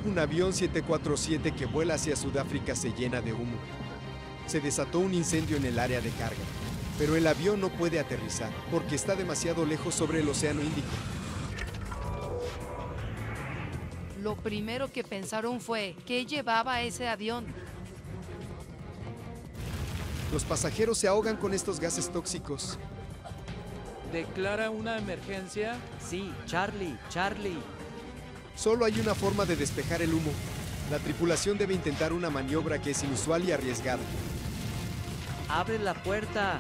Un avión 747 que vuela hacia Sudáfrica se llena de humo. Se desató un incendio en el área de carga, pero el avión no puede aterrizar porque está demasiado lejos sobre el Océano Índico. Lo primero que pensaron fue, ¿qué llevaba ese avión? Los pasajeros se ahogan con estos gases tóxicos. ¿Declara una emergencia? Sí, Charlie. Solo hay una forma de despejar el humo. La tripulación debe intentar una maniobra que es inusual y arriesgada. Abre la puerta.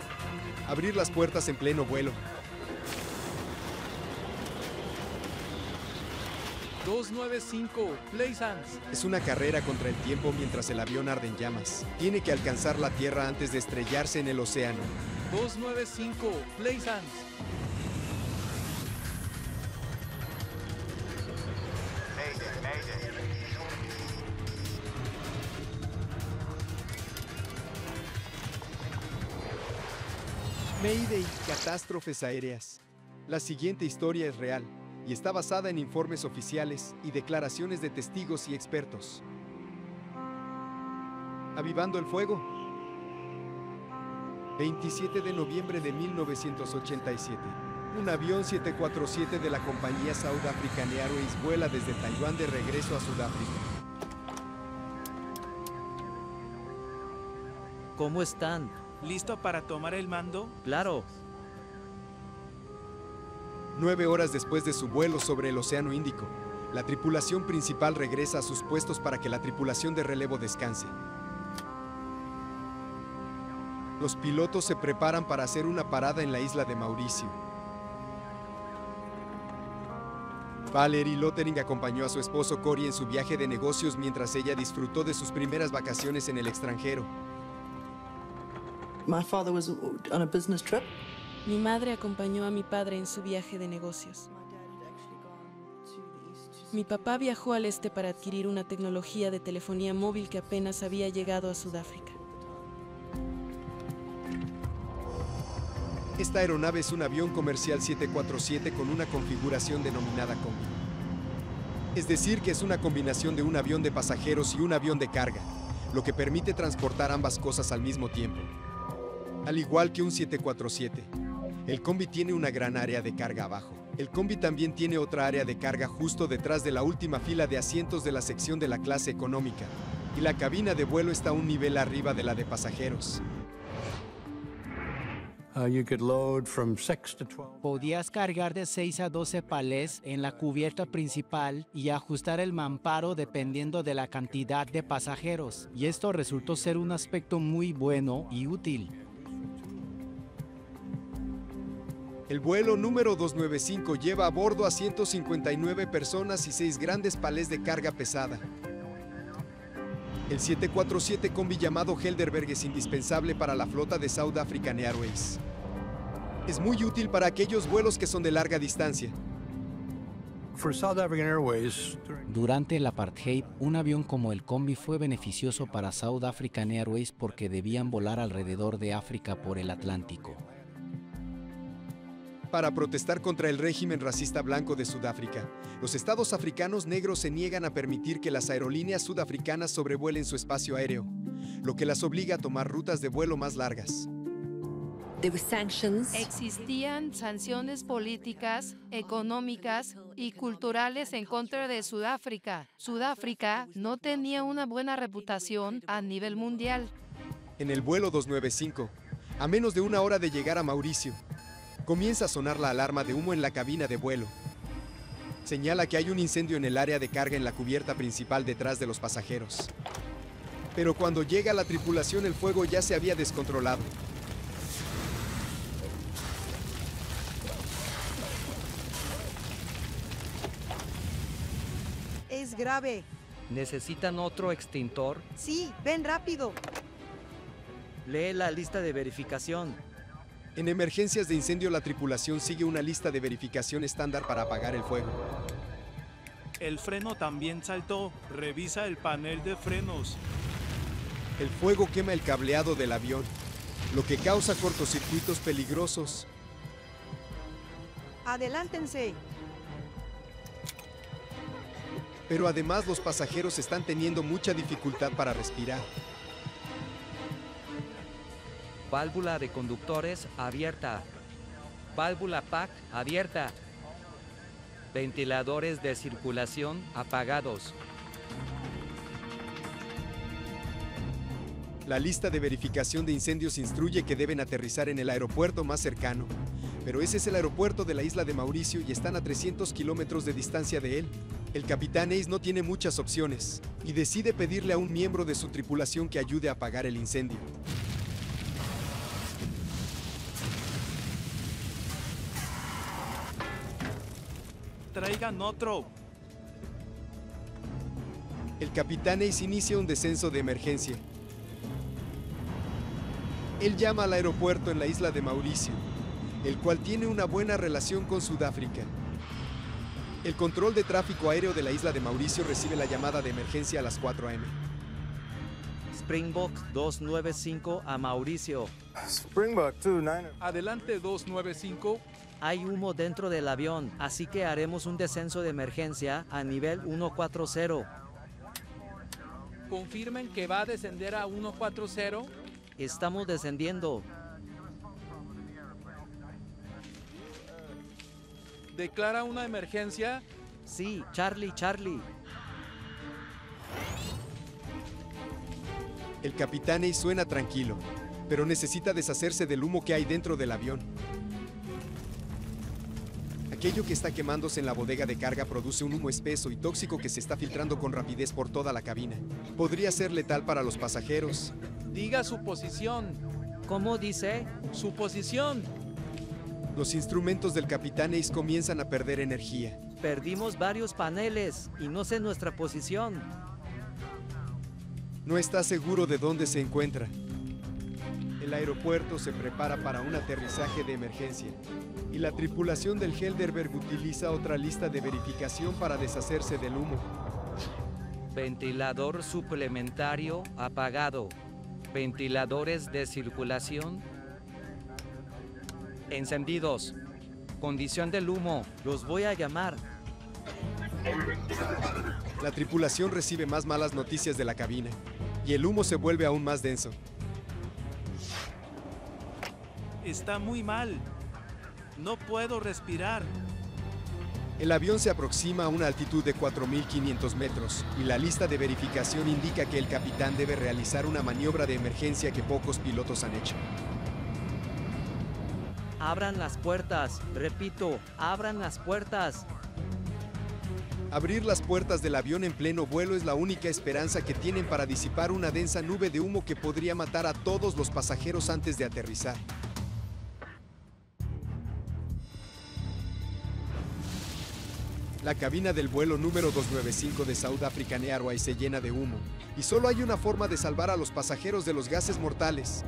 Abrir las puertas en pleno vuelo. 295, Plaisance. Es una carrera contra el tiempo mientras el avión arde en llamas. Tiene que alcanzar la tierra antes de estrellarse en el océano. 295, Plaisance. Mayday, catástrofes aéreas. La siguiente historia es real y está basada en informes oficiales y declaraciones de testigos y expertos. Avivando el fuego. 27 de noviembre de 1987. Un avión 747 de la compañía South African Airways vuela desde Taiwán de regreso a Sudáfrica. ¿Cómo están? ¿Listo para tomar el mando? Claro. 9 horas después de su vuelo sobre el Océano Índico, la tripulación principal regresa a sus puestos para que la tripulación de relevo descanse. Los pilotos se preparan para hacer una parada en la isla de Mauricio. Valerie Lottering acompañó a su esposo Corey en su viaje de negocios mientras ella disfrutó de sus primeras vacaciones en el extranjero. My father was on a business trip. Mi madre acompañó a mi padre en su viaje de negocios. Mi papá viajó al este para adquirir una tecnología de telefonía móvil que apenas había llegado a Sudáfrica. Esta aeronave es un avión comercial 747 con una configuración denominada combi. Es decir, que es una combinación de un avión de pasajeros y un avión de carga, lo que permite transportar ambas cosas al mismo tiempo. Al igual que un 747, el combi tiene una gran área de carga abajo. El combi también tiene otra área de carga justo detrás de la última fila de asientos de la sección de la clase económica, y la cabina de vuelo está un nivel arriba de la de pasajeros. Podías cargar de 6 a 12 palés en la cubierta principal y ajustar el mamparo dependiendo de la cantidad de pasajeros, y esto resultó ser un aspecto muy bueno y útil. El vuelo número 295 lleva a bordo a 159 personas y 6 grandes palés de carga pesada. El 747 combi llamado Helderberg es indispensable para la flota de South African Airways. Es muy útil para aquellos vuelos que son de larga distancia. Durante el apartheid, un avión como el combi fue beneficioso para South African Airways porque debían volar alrededor de África por el Atlántico. Para protestar contra el régimen racista blanco de Sudáfrica, los estados africanos negros se niegan a permitir que las aerolíneas sudafricanas sobrevuelen su espacio aéreo, lo que las obliga a tomar rutas de vuelo más largas. Existían sanciones políticas, económicas y culturales en contra de Sudáfrica. Sudáfrica no tenía una buena reputación a nivel mundial. En el vuelo 295, a menos de 1 hora de llegar a Mauricio, comienza a sonar la alarma de humo en la cabina de vuelo. Señala que hay un incendio en el área de carga en la cubierta principal detrás de los pasajeros. Pero cuando llega la tripulación, el fuego ya se había descontrolado. Es grave. ¿Necesitan otro extintor? Sí, ven rápido. Lee la lista de verificación. En emergencias de incendio, la tripulación sigue una lista de verificación estándar para apagar el fuego. El freno también saltó. Revisa el panel de frenos. El fuego quema el cableado del avión, lo que causa cortocircuitos peligrosos. Adelántense. Pero además los pasajeros están teniendo mucha dificultad para respirar. Válvula de conductores abierta. Válvula PAC abierta. Ventiladores de circulación apagados. La lista de verificación de incendios instruye que deben aterrizar en el aeropuerto más cercano. Pero ese es el aeropuerto de la isla de Mauricio y están a 300 kilómetros de distancia de él. El capitán Ace no tiene muchas opciones y decide pedirle a un miembro de su tripulación que ayude a apagar el incendio. Traigan otro. El capitán Ace inicia un descenso de emergencia. Él llama al aeropuerto en la isla de Mauricio, el cual tiene una buena relación con Sudáfrica. El control de tráfico aéreo de la isla de Mauricio recibe la llamada de emergencia a las 4 a.m. Springbok 295 a Mauricio. Springbok 29. Adelante 295. Hay humo dentro del avión, así que haremos un descenso de emergencia a nivel 140. Confirmen que va a descender a 140. Estamos descendiendo. Declara una emergencia. Sí, Charlie, Charlie. El capitán Ace suena tranquilo, pero necesita deshacerse del humo que hay dentro del avión. Aquello que está quemándose en la bodega de carga produce un humo espeso y tóxico que se está filtrando con rapidez por toda la cabina. Podría ser letal para los pasajeros. Diga su posición. ¿Cómo dice? Su posición. Los instrumentos del capitán Ace comienzan a perder energía. Perdimos varios paneles y no sé nuestra posición. No está seguro de dónde se encuentra. El aeropuerto se prepara para un aterrizaje de emergencia y la tripulación del Helderberg utiliza otra lista de verificación para deshacerse del humo. Ventilador suplementario apagado. Ventiladores de circulación encendidos. Condición del humo. Los voy a llamar. La tripulación recibe más malas noticias de la cabina y el humo se vuelve aún más denso. Está muy mal. No puedo respirar. El avión se aproxima a una altitud de 4.500 metros y la lista de verificación indica que el capitán debe realizar una maniobra de emergencia que pocos pilotos han hecho. Abran las puertas. Repito, abran las puertas. Abrir las puertas del avión en pleno vuelo es la única esperanza que tienen para disipar una densa nube de humo que podría matar a todos los pasajeros antes de aterrizar. La cabina del vuelo número 295 de South African Airways se llena de humo y solo hay una forma de salvar a los pasajeros de los gases mortales.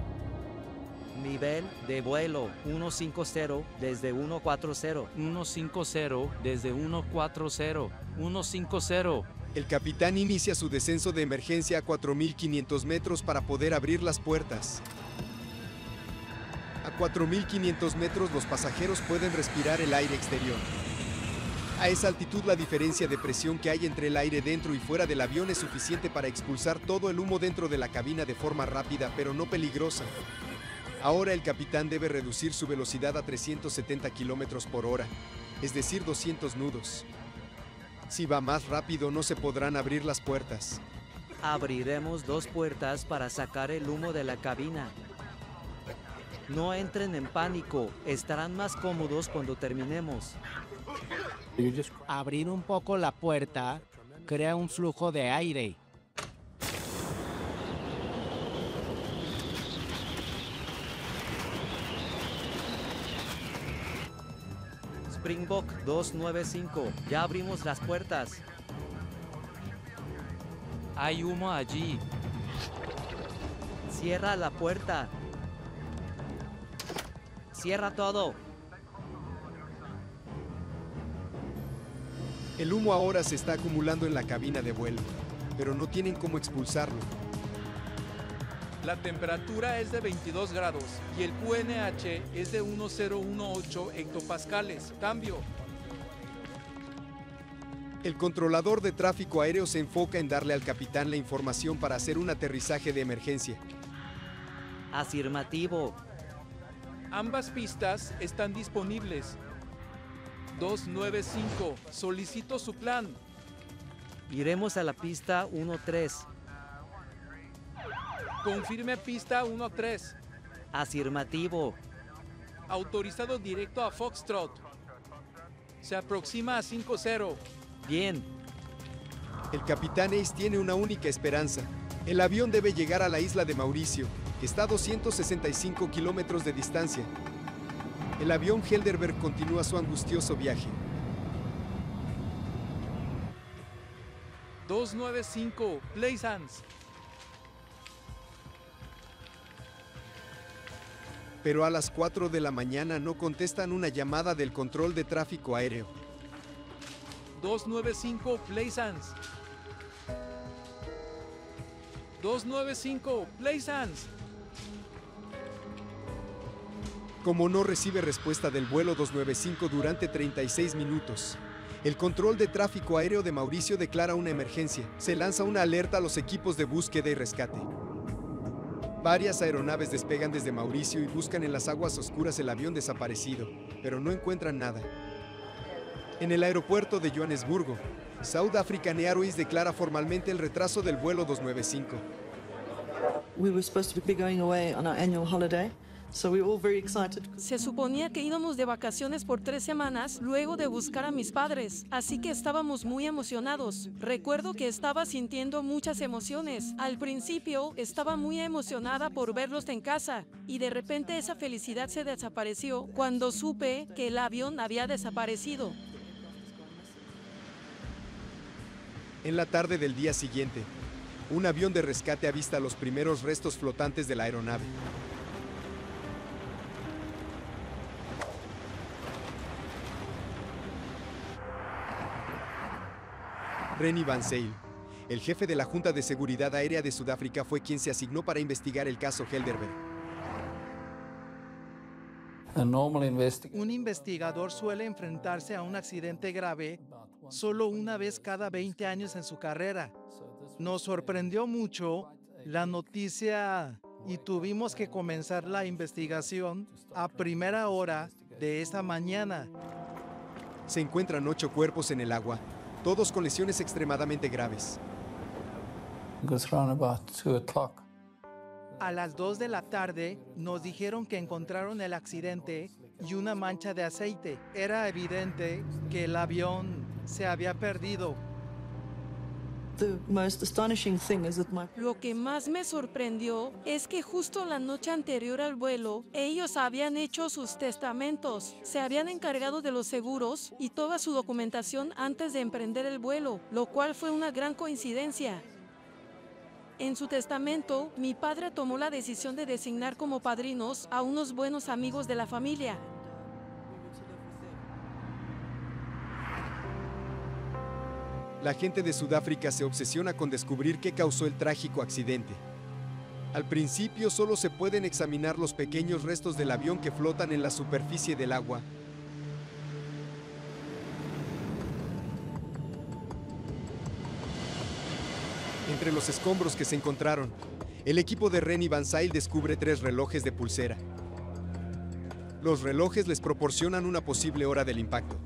Nivel de vuelo 150 desde 140. 150 desde 140. 150. El capitán inicia su descenso de emergencia a 4.500 metros para poder abrir las puertas. A 4.500 metros los pasajeros pueden respirar el aire exterior. A esa altitud la diferencia de presión que hay entre el aire dentro y fuera del avión es suficiente para expulsar todo el humo dentro de la cabina de forma rápida pero no peligrosa. Ahora el capitán debe reducir su velocidad a 370 kilómetros por hora, es decir 200 nudos. Si va más rápido no se podrán abrir las puertas. Abriremos 2 puertas para sacar el humo de la cabina. No entren en pánico, estarán más cómodos cuando terminemos. Abrir un poco la puerta crea un flujo de aire. Springbok 295, ya abrimos las puertas. Hay humo allí. Cierra la puerta. Cierra todo. El humo ahora se está acumulando en la cabina de vuelo, pero no tienen cómo expulsarlo. La temperatura es de 22 grados y el QNH es de 1018 hectopascales. Cambio. El controlador de tráfico aéreo se enfoca en darle al capitán la información para hacer un aterrizaje de emergencia. Afirmativo. Ambas pistas están disponibles. 295, solicito su plan. Iremos a la pista 13. Confirme pista 13. Afirmativo. Autorizado directo a Foxtrot. Se aproxima a 50. Bien. El capitán Ace tiene una única esperanza. El avión debe llegar a la isla de Mauricio, que está a 265 kilómetros de distancia. El avión Helderberg continúa su angustioso viaje. 295, Plaisance. Pero a las 4 de la mañana no contestan una llamada del control de tráfico aéreo. 295, Plaisance. 295, Plaisance. Como no recibe respuesta del vuelo 295 durante 36 minutos, el control de tráfico aéreo de Mauricio declara una emergencia. Se lanza una alerta a los equipos de búsqueda y rescate. Varias aeronaves despegan desde Mauricio y buscan en las aguas oscuras el avión desaparecido, pero no encuentran nada. En el aeropuerto de Johannesburgo, South African Airways declara formalmente el retraso del vuelo 295. We were supposed to be going away on our annual holiday, so we were all very excited. Se suponía que íbamos de vacaciones por 3 semanas luego de buscar a mis padres, así que estábamos muy emocionados. Recuerdo que estaba sintiendo muchas emociones. Al principio estaba muy emocionada por verlos en casa y de repente esa felicidad se desapareció cuando supe que el avión había desaparecido. En la tarde del día siguiente, un avión de rescate avista los primeros restos flotantes de la aeronave. Rennie Van Zyl, el jefe de la Junta de Seguridad Aérea de Sudáfrica, fue quien se asignó para investigar el caso Helderberg. Un investigador suele enfrentarse a un accidente grave solo una vez cada 20 años en su carrera. Nos sorprendió mucho la noticia y tuvimos que comenzar la investigación a primera hora de esta mañana. Se encuentran 8 cuerpos en el agua, todos con lesiones extremadamente graves. A las 2 de la tarde nos dijeron que encontraron el accidente y una mancha de aceite. Era evidente que el avión se había perdido. Lo que más me sorprendió es que justo la noche anterior al vuelo, ellos habían hecho sus testamentos, se habían encargado de los seguros y toda su documentación antes de emprender el vuelo, lo cual fue una gran coincidencia. En su testamento, mi padre tomó la decisión de designar como padrinos a unos buenos amigos de la familia. La gente de Sudáfrica se obsesiona con descubrir qué causó el trágico accidente. Al principio solo se pueden examinar los pequeños restos del avión que flotan en la superficie del agua. Entre los escombros que se encontraron, el equipo de Rennie Van Zyl descubre 3 relojes de pulsera. Los relojes les proporcionan una posible hora del impacto.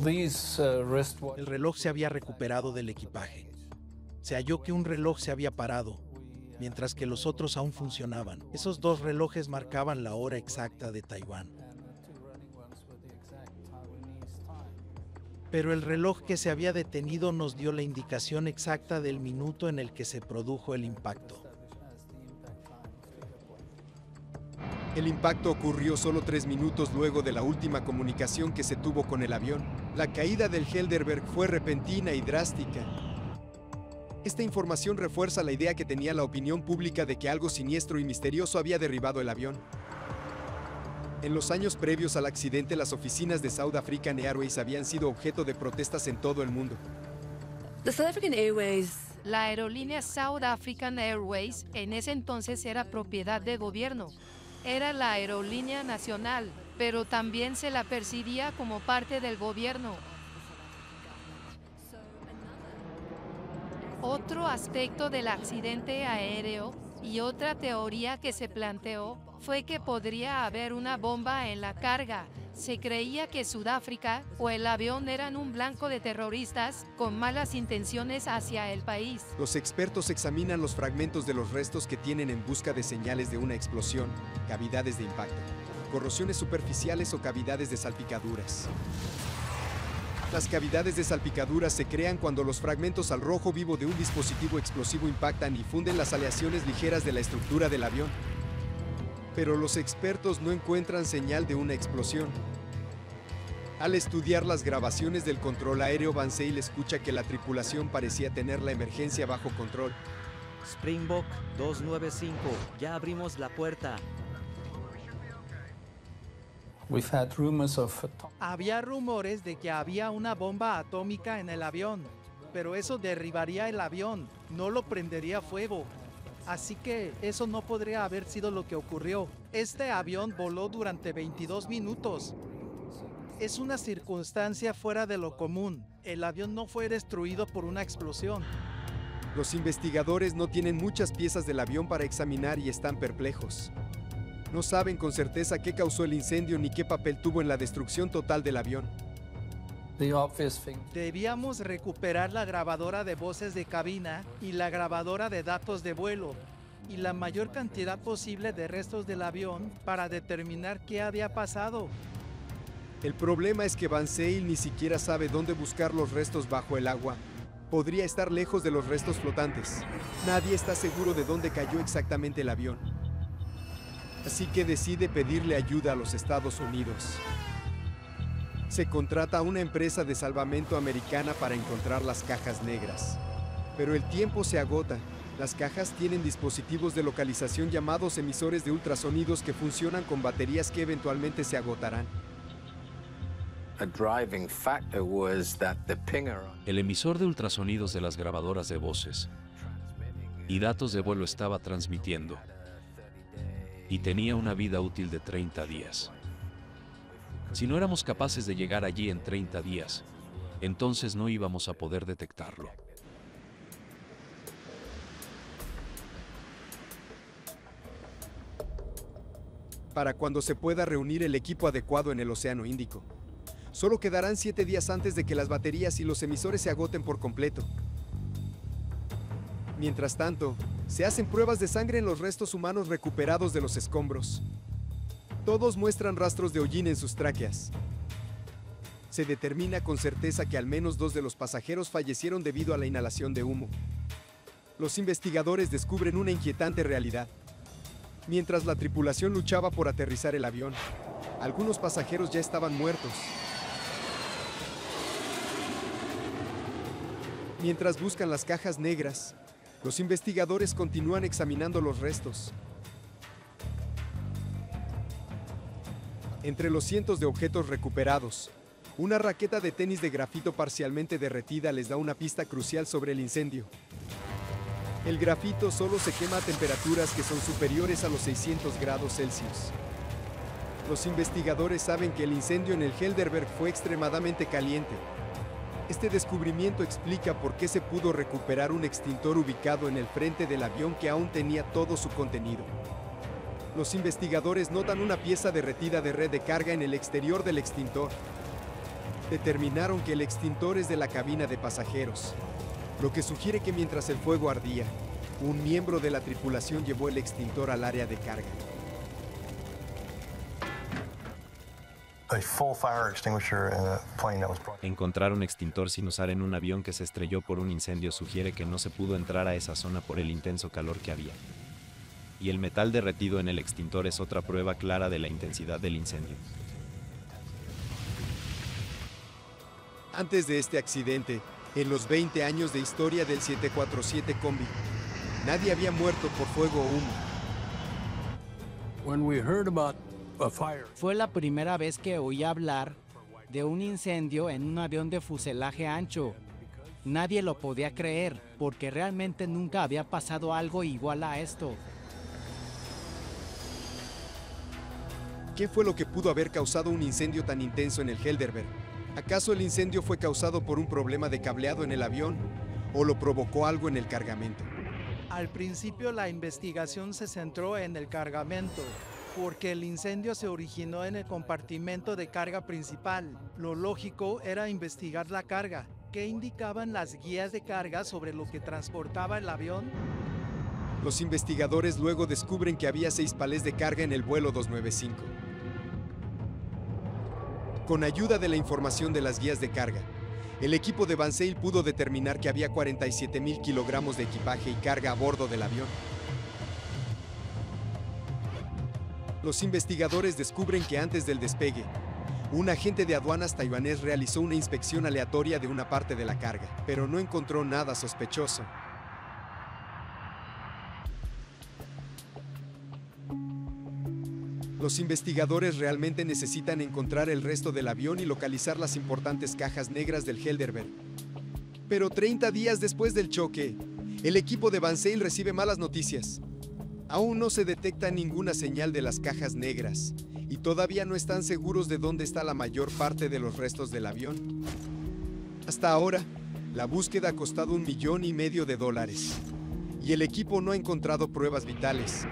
El reloj se había recuperado del equipaje. Se halló que un reloj se había parado, mientras que los otros aún funcionaban. Esos 2 relojes marcaban la hora exacta de Taiwán. Pero el reloj que se había detenido nos dio la indicación exacta del minuto en el que se produjo el impacto. El impacto ocurrió solo 3 minutos luego de la última comunicación que se tuvo con el avión. La caída del Helderberg fue repentina y drástica. Esta información refuerza la idea que tenía la opinión pública de que algo siniestro y misterioso había derribado el avión. En los años previos al accidente, las oficinas de South African Airways habían sido objeto de protestas en todo el mundo. La aerolínea South African Airways en ese entonces era propiedad del gobierno. Era la aerolínea nacional, pero también se la percibía como parte del gobierno. Otro aspecto del accidente aéreo y otra teoría que se planteó fue que podría haber una bomba en la carga. Se creía que Sudáfrica o el avión eran un blanco de terroristas con malas intenciones hacia el país. Los expertos examinan los fragmentos de los restos que tienen en busca de señales de una explosión, cavidades de impacto, corrosiones superficiales o cavidades de salpicaduras. Las cavidades de salpicaduras se crean cuando los fragmentos al rojo vivo de un dispositivo explosivo impactan y funden las aleaciones ligeras de la estructura del avión. Pero los expertos no encuentran señal de una explosión. Al estudiar las grabaciones del control aéreo, Van Zyl escucha que la tripulación parecía tener la emergencia bajo control. Springbok 295, ya abrimos la puerta. Había rumores de que había una bomba atómica en el avión, pero eso derribaría el avión, no lo prendería fuego. Así que eso no podría haber sido lo que ocurrió. Este avión voló durante 22 minutos. Es una circunstancia fuera de lo común. El avión no fue destruido por una explosión. Los investigadores no tienen muchas piezas del avión para examinar y están perplejos. No saben con certeza qué causó el incendio ni qué papel tuvo en la destrucción total del avión. Debíamos recuperar la grabadora de voces de cabina y la grabadora de datos de vuelo y la mayor cantidad posible de restos del avión para determinar qué había pasado. El problema es que Van Zyl ni siquiera sabe dónde buscar los restos bajo el agua. Podría estar lejos de los restos flotantes. Nadie está seguro de dónde cayó exactamente el avión. Así que decide pedirle ayuda a los Estados Unidos. Se contrata a una empresa de salvamento americana para encontrar las cajas negras. Pero el tiempo se agota. Las cajas tienen dispositivos de localización llamados emisores de ultrasonidos que funcionan con baterías que eventualmente se agotarán. El emisor de ultrasonidos de las grabadoras de voces y datos de vuelo estaba transmitiendo y tenía una vida útil de 30 días. Si no éramos capaces de llegar allí en 30 días, entonces no íbamos a poder detectarlo. Para cuando se pueda reunir el equipo adecuado en el Océano Índico. Solo quedarán 7 días antes de que las baterías y los emisores se agoten por completo. Mientras tanto, se hacen pruebas de sangre en los restos humanos recuperados de los escombros. Todos muestran rastros de hollín en sus tráqueas. Se determina con certeza que al menos 2 de los pasajeros fallecieron debido a la inhalación de humo. Los investigadores descubren una inquietante realidad. Mientras la tripulación luchaba por aterrizar el avión, algunos pasajeros ya estaban muertos. Mientras buscan las cajas negras, los investigadores continúan examinando los restos. Entre los cientos de objetos recuperados, una raqueta de tenis de grafito parcialmente derretida les da una pista crucial sobre el incendio. El grafito solo se quema a temperaturas que son superiores a los 600 grados Celsius. Los investigadores saben que el incendio en el Helderberg fue extremadamente caliente. Este descubrimiento explica por qué se pudo recuperar un extintor ubicado en el frente del avión que aún tenía todo su contenido. Los investigadores notan una pieza derretida de red de carga en el exterior del extintor. Determinaron que el extintor es de la cabina de pasajeros, lo que sugiere que mientras el fuego ardía, un miembro de la tripulación llevó el extintor al área de carga. Encontrar un extintor sin usar en un avión que se estrelló por un incendio sugiere que no se pudo entrar a esa zona por el intenso calor que había. Y el metal derretido en el extintor es otra prueba clara de la intensidad del incendio. Antes de este accidente, en los 20 años de historia del 747 Combi, nadie había muerto por fuego o humo. Fue la primera vez que oí hablar de un incendio en un avión de fuselaje ancho. Nadie lo podía creer, porque realmente nunca había pasado algo igual a esto. ¿Qué fue lo que pudo haber causado un incendio tan intenso en el Helderberg? ¿Acaso el incendio fue causado por un problema de cableado en el avión? ¿O lo provocó algo en el cargamento? Al principio la investigación se centró en el cargamento, porque el incendio se originó en el compartimento de carga principal. Lo lógico era investigar la carga. ¿Qué indicaban las guías de carga sobre lo que transportaba el avión? Los investigadores luego descubren que había 6 palés de carga en el vuelo 295. Con ayuda de la información de las guías de carga, el equipo de Van Zyl pudo determinar que había 47,000 kilogramos de equipaje y carga a bordo del avión. Los investigadores descubren que antes del despegue, un agente de aduanas taiwanés realizó una inspección aleatoria de una parte de la carga, pero no encontró nada sospechoso. Los investigadores realmente necesitan encontrar el resto del avión y localizar las importantes cajas negras del Helderberg. Pero 30 días después del choque, el equipo de Van Zyl recibe malas noticias. Aún no se detecta ninguna señal de las cajas negras y todavía no están seguros de dónde está la mayor parte de los restos del avión. Hasta ahora, la búsqueda ha costado $1,5 millones y el equipo no ha encontrado pruebas vitales.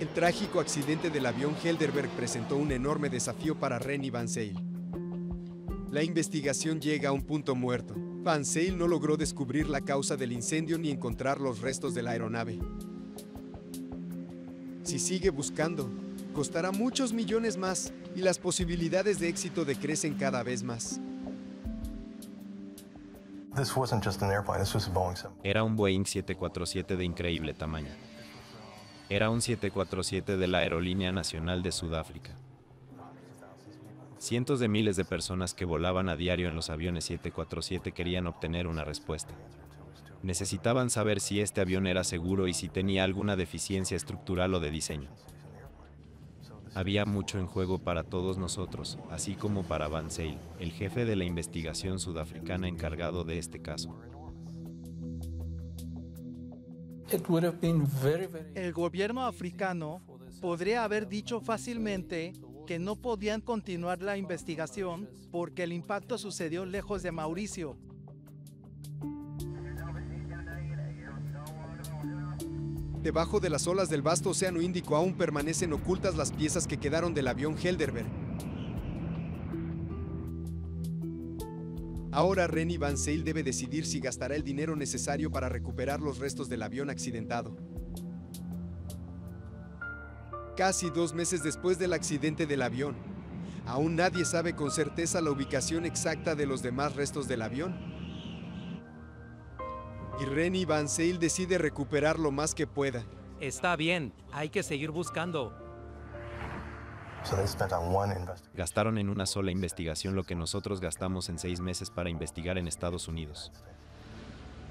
El trágico accidente del avión Helderberg presentó un enorme desafío para Renny Van Zyl. La investigación llega a un punto muerto. Van Zyl no logró descubrir la causa del incendio ni encontrar los restos de la aeronave. Si sigue buscando, costará muchos millones más y las posibilidades de éxito decrecen cada vez más. Era un Boeing 747 de increíble tamaño. Era un 747 de la Aerolínea Nacional de Sudáfrica. Cientos de miles de personas que volaban a diario en los aviones 747 querían obtener una respuesta. Necesitaban saber si este avión era seguro y si tenía alguna deficiencia estructural o de diseño. Había mucho en juego para todos nosotros, así como para Van Zyl, el jefe de la investigación sudafricana encargado de este caso. El gobierno africano podría haber dicho fácilmente que no podían continuar la investigación porque el impacto sucedió lejos de Mauricio. Debajo de las olas del vasto océano Índico aún permanecen ocultas las piezas que quedaron del avión Helderberg. Ahora Renny Van Zyl debe decidir si gastará el dinero necesario para recuperar los restos del avión accidentado. Casi 2 meses después del accidente del avión, aún nadie sabe con certeza la ubicación exacta de los demás restos del avión. Y Renny Van Zyl decide recuperar lo más que pueda. Está bien, hay que seguir buscando. Gastaron en una sola investigación lo que nosotros gastamos en 6 meses para investigar en Estados Unidos.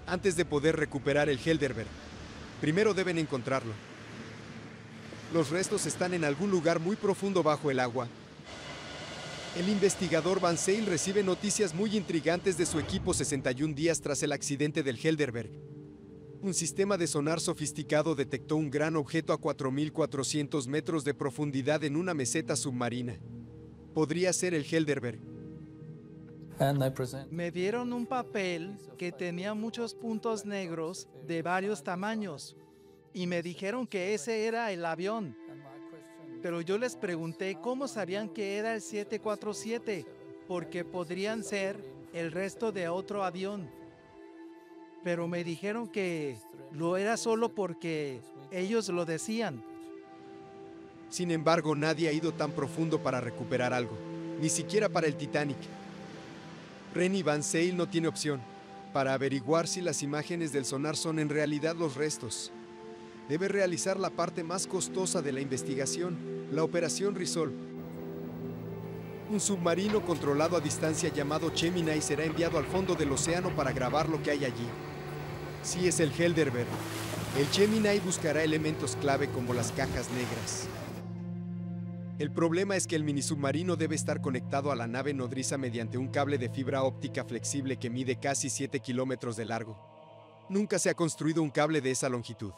Antes de poder recuperar el Helderberg, primero deben encontrarlo. Los restos están en algún lugar muy profundo bajo el agua. El investigador Van Zyl recibe noticias muy intrigantes de su equipo 61 días tras el accidente del Helderberg. Un sistema de sonar sofisticado detectó un gran objeto a 4.400 metros de profundidad en una meseta submarina. Podría ser el Helderberg. Me dieron un papel que tenía muchos puntos negros de varios tamaños y me dijeron que ese era el avión. Pero yo les pregunté cómo sabían que era el 747, porque podrían ser el resto de otro avión. Pero me dijeron que lo era solo porque ellos lo decían. Sin embargo, nadie ha ido tan profundo para recuperar algo, ni siquiera para el Titanic. Renny Van Zyl no tiene opción para averiguar si las imágenes del sonar son en realidad los restos. Debe realizar la parte más costosa de la investigación, la Operación Resolve. Un submarino controlado a distancia llamado Gemini será enviado al fondo del océano para grabar lo que hay allí. Si es el Helderberg, el Gemini buscará elementos clave como las cajas negras. El problema es que el minisubmarino debe estar conectado a la nave nodriza mediante un cable de fibra óptica flexible que mide casi 7 kilómetros de largo. Nunca se ha construido un cable de esa longitud.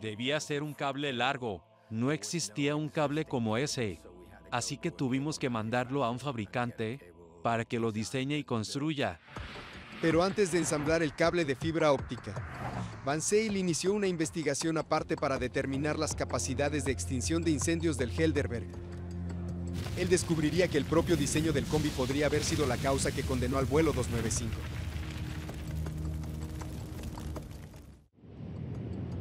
Debía ser un cable largo. No existía un cable como ese. Así que tuvimos que mandarlo a un fabricante para que lo diseñe y construya. Pero antes de ensamblar el cable de fibra óptica, Van Zyl inició una investigación aparte para determinar las capacidades de extinción de incendios del Helderberg. Él descubriría que el propio diseño del combi podría haber sido la causa que condenó al vuelo 295.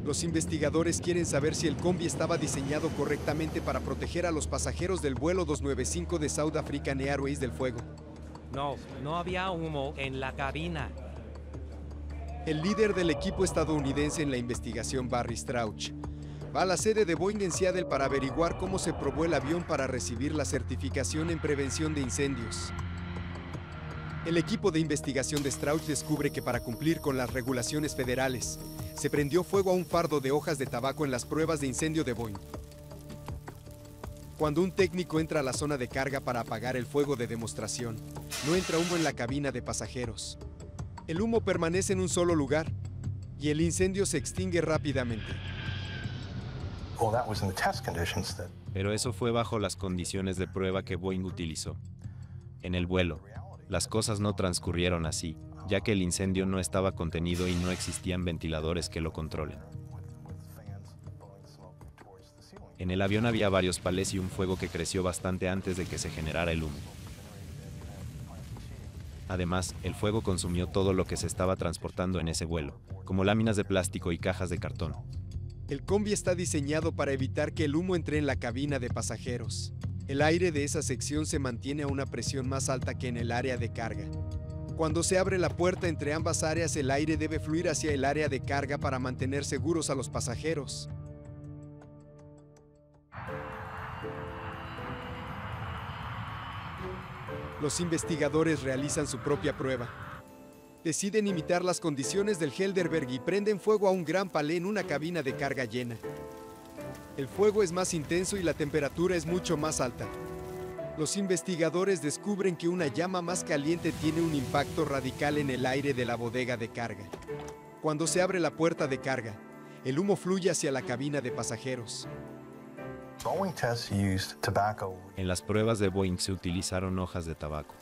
Los investigadores quieren saber si el combi estaba diseñado correctamente para proteger a los pasajeros del vuelo 295 de South African Airways del fuego. No había humo en la cabina. El líder del equipo estadounidense en la investigación, Barry Strauch, va a la sede de Boeing en Seattle para averiguar cómo se probó el avión para recibir la certificación en prevención de incendios. El equipo de investigación de Strauch descubre que para cumplir con las regulaciones federales, se prendió fuego a un fardo de hojas de tabaco en las pruebas de incendio de Boeing. Cuando un técnico entra a la zona de carga para apagar el fuego de demostración, no entra humo en la cabina de pasajeros. El humo permanece en un solo lugar y el incendio se extingue rápidamente. Pero eso fue bajo las condiciones de prueba que Boeing utilizó. En el vuelo, las cosas no transcurrieron así, ya que el incendio no estaba contenido y no existían ventiladores que lo controlen. En el avión había varios palés y un fuego que creció bastante antes de que se generara el humo. Además, el fuego consumió todo lo que se estaba transportando en ese vuelo, como láminas de plástico y cajas de cartón. El combi está diseñado para evitar que el humo entre en la cabina de pasajeros. El aire de esa sección se mantiene a una presión más alta que en el área de carga. Cuando se abre la puerta entre ambas áreas, el aire debe fluir hacia el área de carga para mantener seguros a los pasajeros. Los investigadores realizan su propia prueba. Deciden imitar las condiciones del Helderberg y prenden fuego a un gran palé en una cabina de carga llena. El fuego es más intenso y la temperatura es mucho más alta. Los investigadores descubren que una llama más caliente tiene un impacto radical en el aire de la bodega de carga. Cuando se abre la puerta de carga, el humo fluye hacia la cabina de pasajeros. En las pruebas de Boeing se utilizaron hojas de tabaco.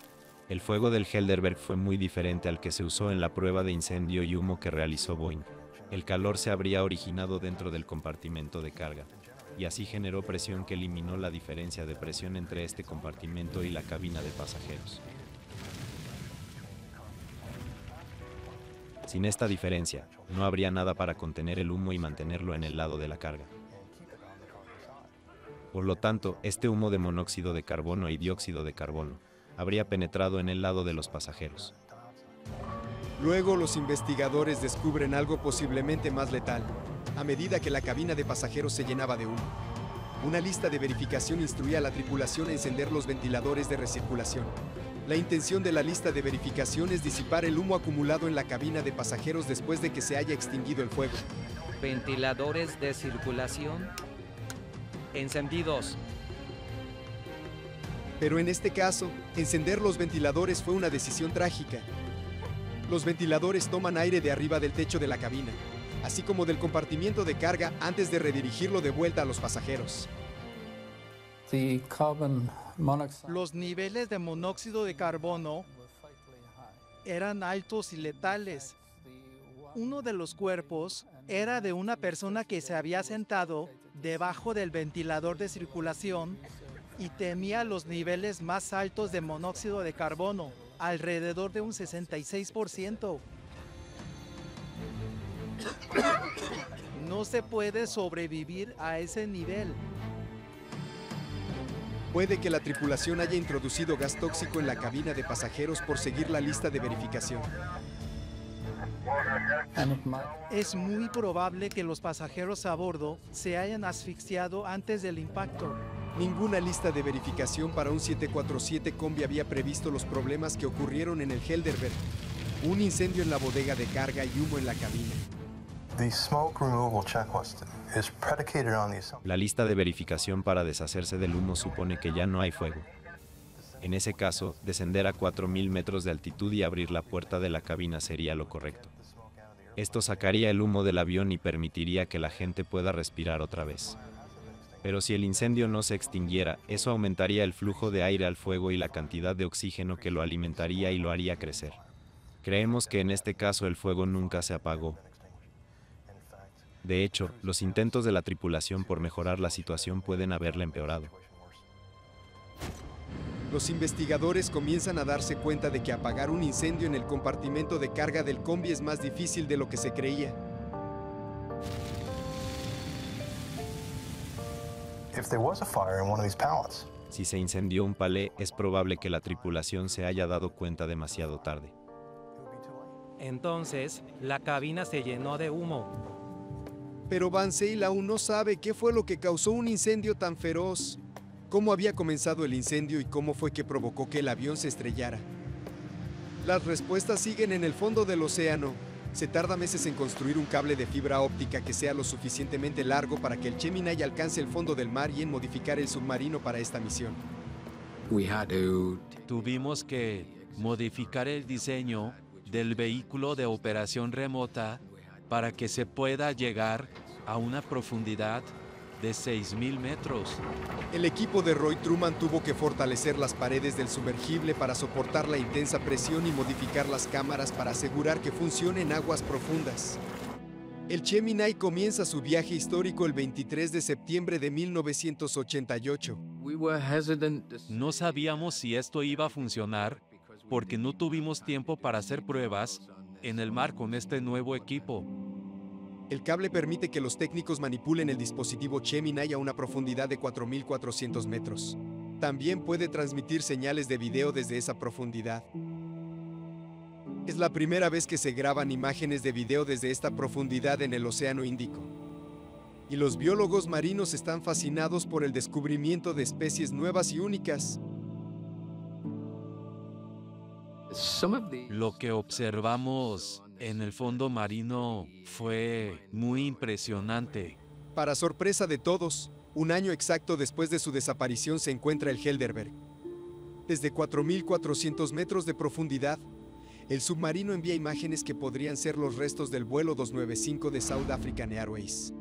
El fuego del Helderberg fue muy diferente al que se usó en la prueba de incendio y humo que realizó Boeing. El calor se habría originado dentro del compartimento de carga, y así generó presión que eliminó la diferencia de presión entre este compartimento y la cabina de pasajeros. Sin esta diferencia, no habría nada para contener el humo y mantenerlo en el lado de la carga. Por lo tanto, este humo de monóxido de carbono y dióxido de carbono habría penetrado en el lado de los pasajeros. Luego, los investigadores descubren algo posiblemente más letal, a medida que la cabina de pasajeros se llenaba de humo. Una lista de verificación instruía a la tripulación a encender los ventiladores de recirculación. La intención de la lista de verificación es disipar el humo acumulado en la cabina de pasajeros después de que se haya extinguido el fuego. ¿Ventiladores de circulación? Encendidos. Pero en este caso, encender los ventiladores fue una decisión trágica. Los ventiladores toman aire de arriba del techo de la cabina, así como del compartimiento de carga antes de redirigirlo de vuelta a los pasajeros. Los niveles de monóxido de carbono eran altos y letales. Uno de los cuerpos era de una persona que se había sentado debajo del ventilador de circulación y temía los niveles más altos de monóxido de carbono, alrededor de un 66%. No se puede sobrevivir a ese nivel. Puede que la tripulación haya introducido gas tóxico en la cabina de pasajeros por seguir la lista de verificación. Es muy probable que los pasajeros a bordo se hayan asfixiado antes del impacto. Ninguna lista de verificación para un 747 combi había previsto los problemas que ocurrieron en el Helderberg. Un incendio en la bodega de carga y humo en la cabina. La lista de verificación para deshacerse del humo supone que ya no hay fuego. En ese caso, descender a 4.000 metros de altitud y abrir la puerta de la cabina sería lo correcto. Esto sacaría el humo del avión y permitiría que la gente pueda respirar otra vez. Pero si el incendio no se extinguiera, eso aumentaría el flujo de aire al fuego y la cantidad de oxígeno que lo alimentaría y lo haría crecer. Creemos que en este caso el fuego nunca se apagó. De hecho, los intentos de la tripulación por mejorar la situación pueden haberla empeorado. Los investigadores comienzan a darse cuenta de que apagar un incendio en el compartimento de carga del combi es más difícil de lo que se creía. Si se incendió un palé, es probable que la tripulación se haya dado cuenta demasiado tarde. Entonces, la cabina se llenó de humo. Pero Van Zyl aún no sabe qué fue lo que causó un incendio tan feroz, cómo había comenzado el incendio y cómo fue que provocó que el avión se estrellara. Las respuestas siguen en el fondo del océano. Se tarda meses en construir un cable de fibra óptica que sea lo suficientemente largo para que el Gemini alcance el fondo del mar y en modificar el submarino para esta misión. Tuvimos que modificar el diseño del vehículo de operación remota para que se pueda llegar a una profundidad de 6,000 metros. El equipo de Roy Truman tuvo que fortalecer las paredes del sumergible para soportar la intensa presión y modificar las cámaras para asegurar que funcione en aguas profundas. El Gemini comienza su viaje histórico el 23 de septiembre de 1988. No sabíamos si esto iba a funcionar porque no tuvimos tiempo para hacer pruebas en el mar con este nuevo equipo. El cable permite que los técnicos manipulen el dispositivo Gemini a una profundidad de 4,400 metros. También puede transmitir señales de video desde esa profundidad. Es la primera vez que se graban imágenes de video desde esta profundidad en el Océano Índico. Y los biólogos marinos están fascinados por el descubrimiento de especies nuevas y únicas. Lo que observamos en el fondo marino fue muy impresionante. Para sorpresa de todos, un año exacto después de su desaparición se encuentra el Helderberg. Desde 4,400 metros de profundidad, el submarino envía imágenes que podrían ser los restos del vuelo 295 de South African Airways.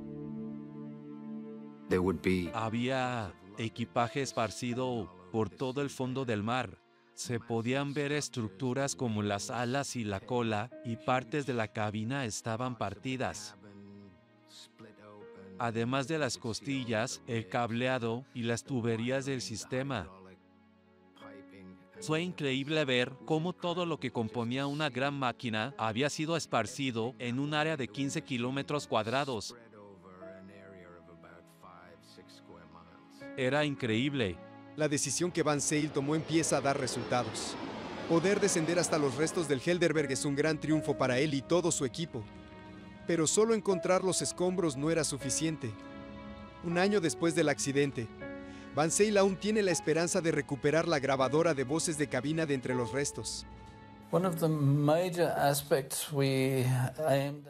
Había equipaje esparcido por todo el fondo del mar. Se podían ver estructuras como las alas y la cola, y partes de la cabina estaban partidas. Además de las costillas, el cableado y las tuberías del sistema. Fue increíble ver cómo todo lo que componía una gran máquina había sido esparcido en un área de 15 kilómetros cuadrados. Era increíble. La decisión que Van Zyl tomó empieza a dar resultados. Poder descender hasta los restos del Helderberg es un gran triunfo para él y todo su equipo. Pero solo encontrar los escombros no era suficiente. Un año después del accidente, Van Zyl aún tiene la esperanza de recuperar la grabadora de voces de cabina de entre los restos.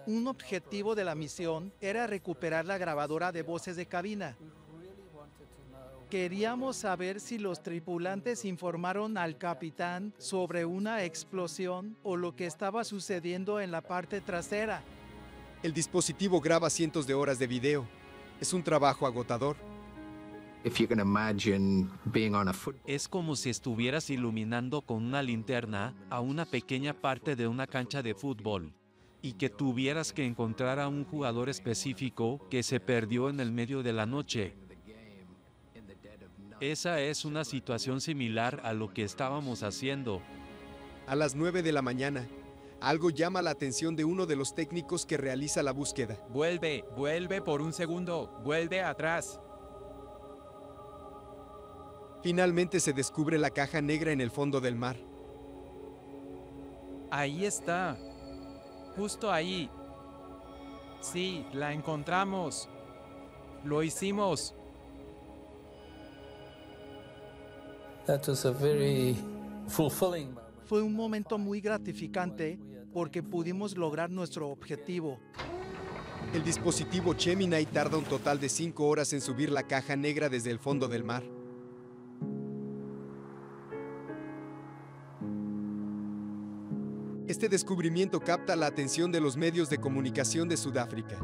Un objetivo de la misión era recuperar la grabadora de voces de cabina. Queríamos saber si los tripulantes informaron al capitán sobre una explosión o lo que estaba sucediendo en la parte trasera. El dispositivo graba cientos de horas de video. Es un trabajo agotador. Es como si estuvieras iluminando con una linterna a una pequeña parte de una cancha de fútbol y que tuvieras que encontrar a un jugador específico que se perdió en el medio de la noche. Esa es una situación similar a lo que estábamos haciendo. A las 9 de la mañana, algo llama la atención de uno de los técnicos que realiza la búsqueda. Vuelve por un segundo, vuelve atrás. Finalmente se descubre la caja negra en el fondo del mar. Ahí está, justo ahí. Sí, la encontramos. Lo hicimos. Fue un momento muy gratificante porque pudimos lograr nuestro objetivo. El dispositivo Gemini tarda un total de 5 horas en subir la caja negra desde el fondo del mar. Este descubrimiento capta la atención de los medios de comunicación de Sudáfrica.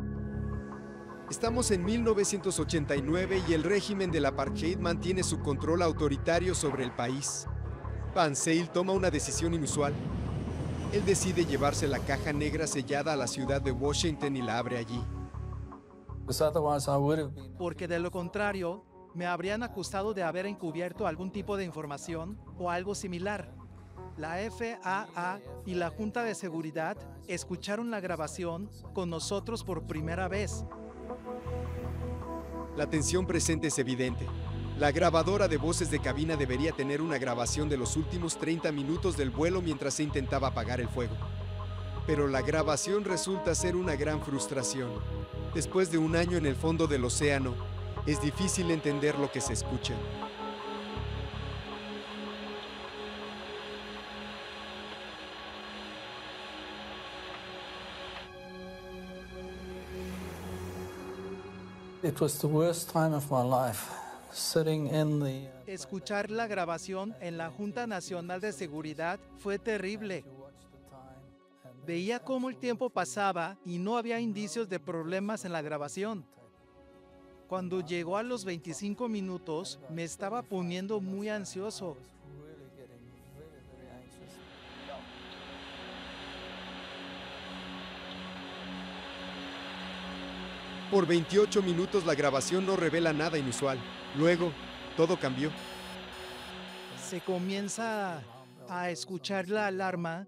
Estamos en 1989 y el régimen del apartheid mantiene su control autoritario sobre el país. Van Zyl toma una decisión inusual. Él decide llevarse la caja negra sellada a la ciudad de Washington y la abre allí. Porque de lo contrario, me habrían acusado de haber encubierto algún tipo de información o algo similar. La FAA y la Junta de Seguridad escucharon la grabación con nosotros por primera vez. La tensión presente es evidente. La grabadora de voces de cabina debería tener una grabación de los últimos 30 minutos del vuelo mientras se intentaba apagar el fuego. Pero la grabación resulta ser una gran frustración. Después de un año en el fondo del océano, es difícil entender lo que se escucha. It was the worst time of my life, sitting in the... Escuchar la grabación en la Junta Nacional de Seguridad fue terrible. Veía cómo el tiempo pasaba y no había indicios de problemas en la grabación. Cuando llegó a los 25 minutos, me estaba poniendo muy ansioso. Por 28 minutos la grabación no revela nada inusual. Luego, todo cambió. Se comienza a escuchar la alarma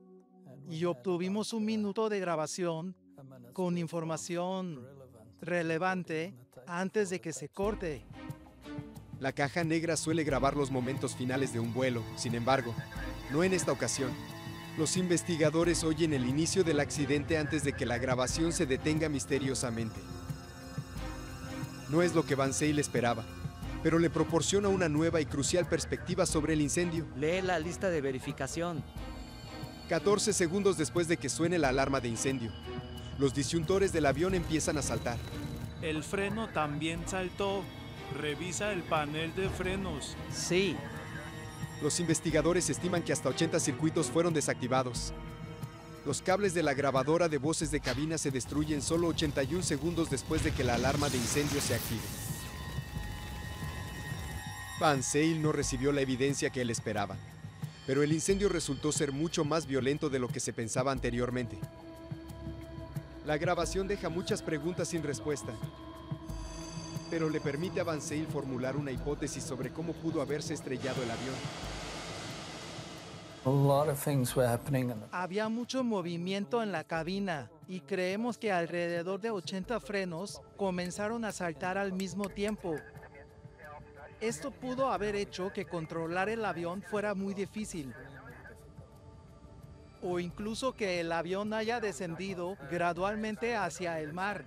y obtuvimos un minuto de grabación con información relevante antes de que se corte. La caja negra suele grabar los momentos finales de un vuelo, sin embargo, no en esta ocasión. Los investigadores oyen el inicio del accidente antes de que la grabación se detenga misteriosamente. No es lo que Van Zyl esperaba, pero le proporciona una nueva y crucial perspectiva sobre el incendio. Lee la lista de verificación. 14 segundos después de que suene la alarma de incendio, los disyuntores del avión empiezan a saltar. El freno también saltó. Revisa el panel de frenos. Sí. Los investigadores estiman que hasta 80 circuitos fueron desactivados. Los cables de la grabadora de voces de cabina se destruyen solo 81 segundos después de que la alarma de incendio se active. Van Zyl no recibió la evidencia que él esperaba, pero el incendio resultó ser mucho más violento de lo que se pensaba anteriormente. La grabación deja muchas preguntas sin respuesta, pero le permite a Van Zyl formular una hipótesis sobre cómo pudo haberse estrellado el avión. Había mucho movimiento en la cabina y creemos que alrededor de 80 frenos comenzaron a saltar al mismo tiempo. Esto pudo haber hecho que controlar el avión fuera muy difícil. O incluso que el avión haya descendido gradualmente hacia el mar.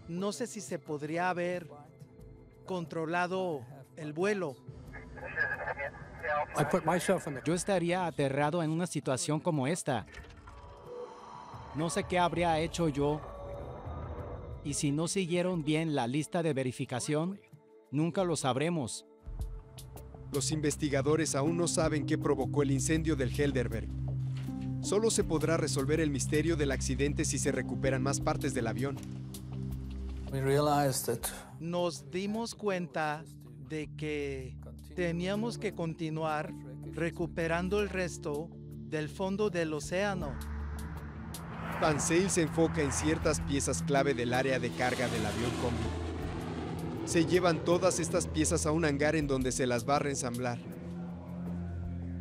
No sé si se podría haber controlado el vuelo. Yo estaría aterrado en una situación como esta. No sé qué habría hecho yo. Y si no siguieron bien la lista de verificación, nunca lo sabremos. Los investigadores aún no saben qué provocó el incendio del Helderberg. Solo se podrá resolver el misterio del accidente si se recuperan más partes del avión. Nos dimos cuenta de que teníamos que continuar recuperando el resto del fondo del océano. Van Zyl se enfoca en ciertas piezas clave del área de carga del avión combi. Se llevan todas estas piezas a un hangar en donde se las va a reensamblar.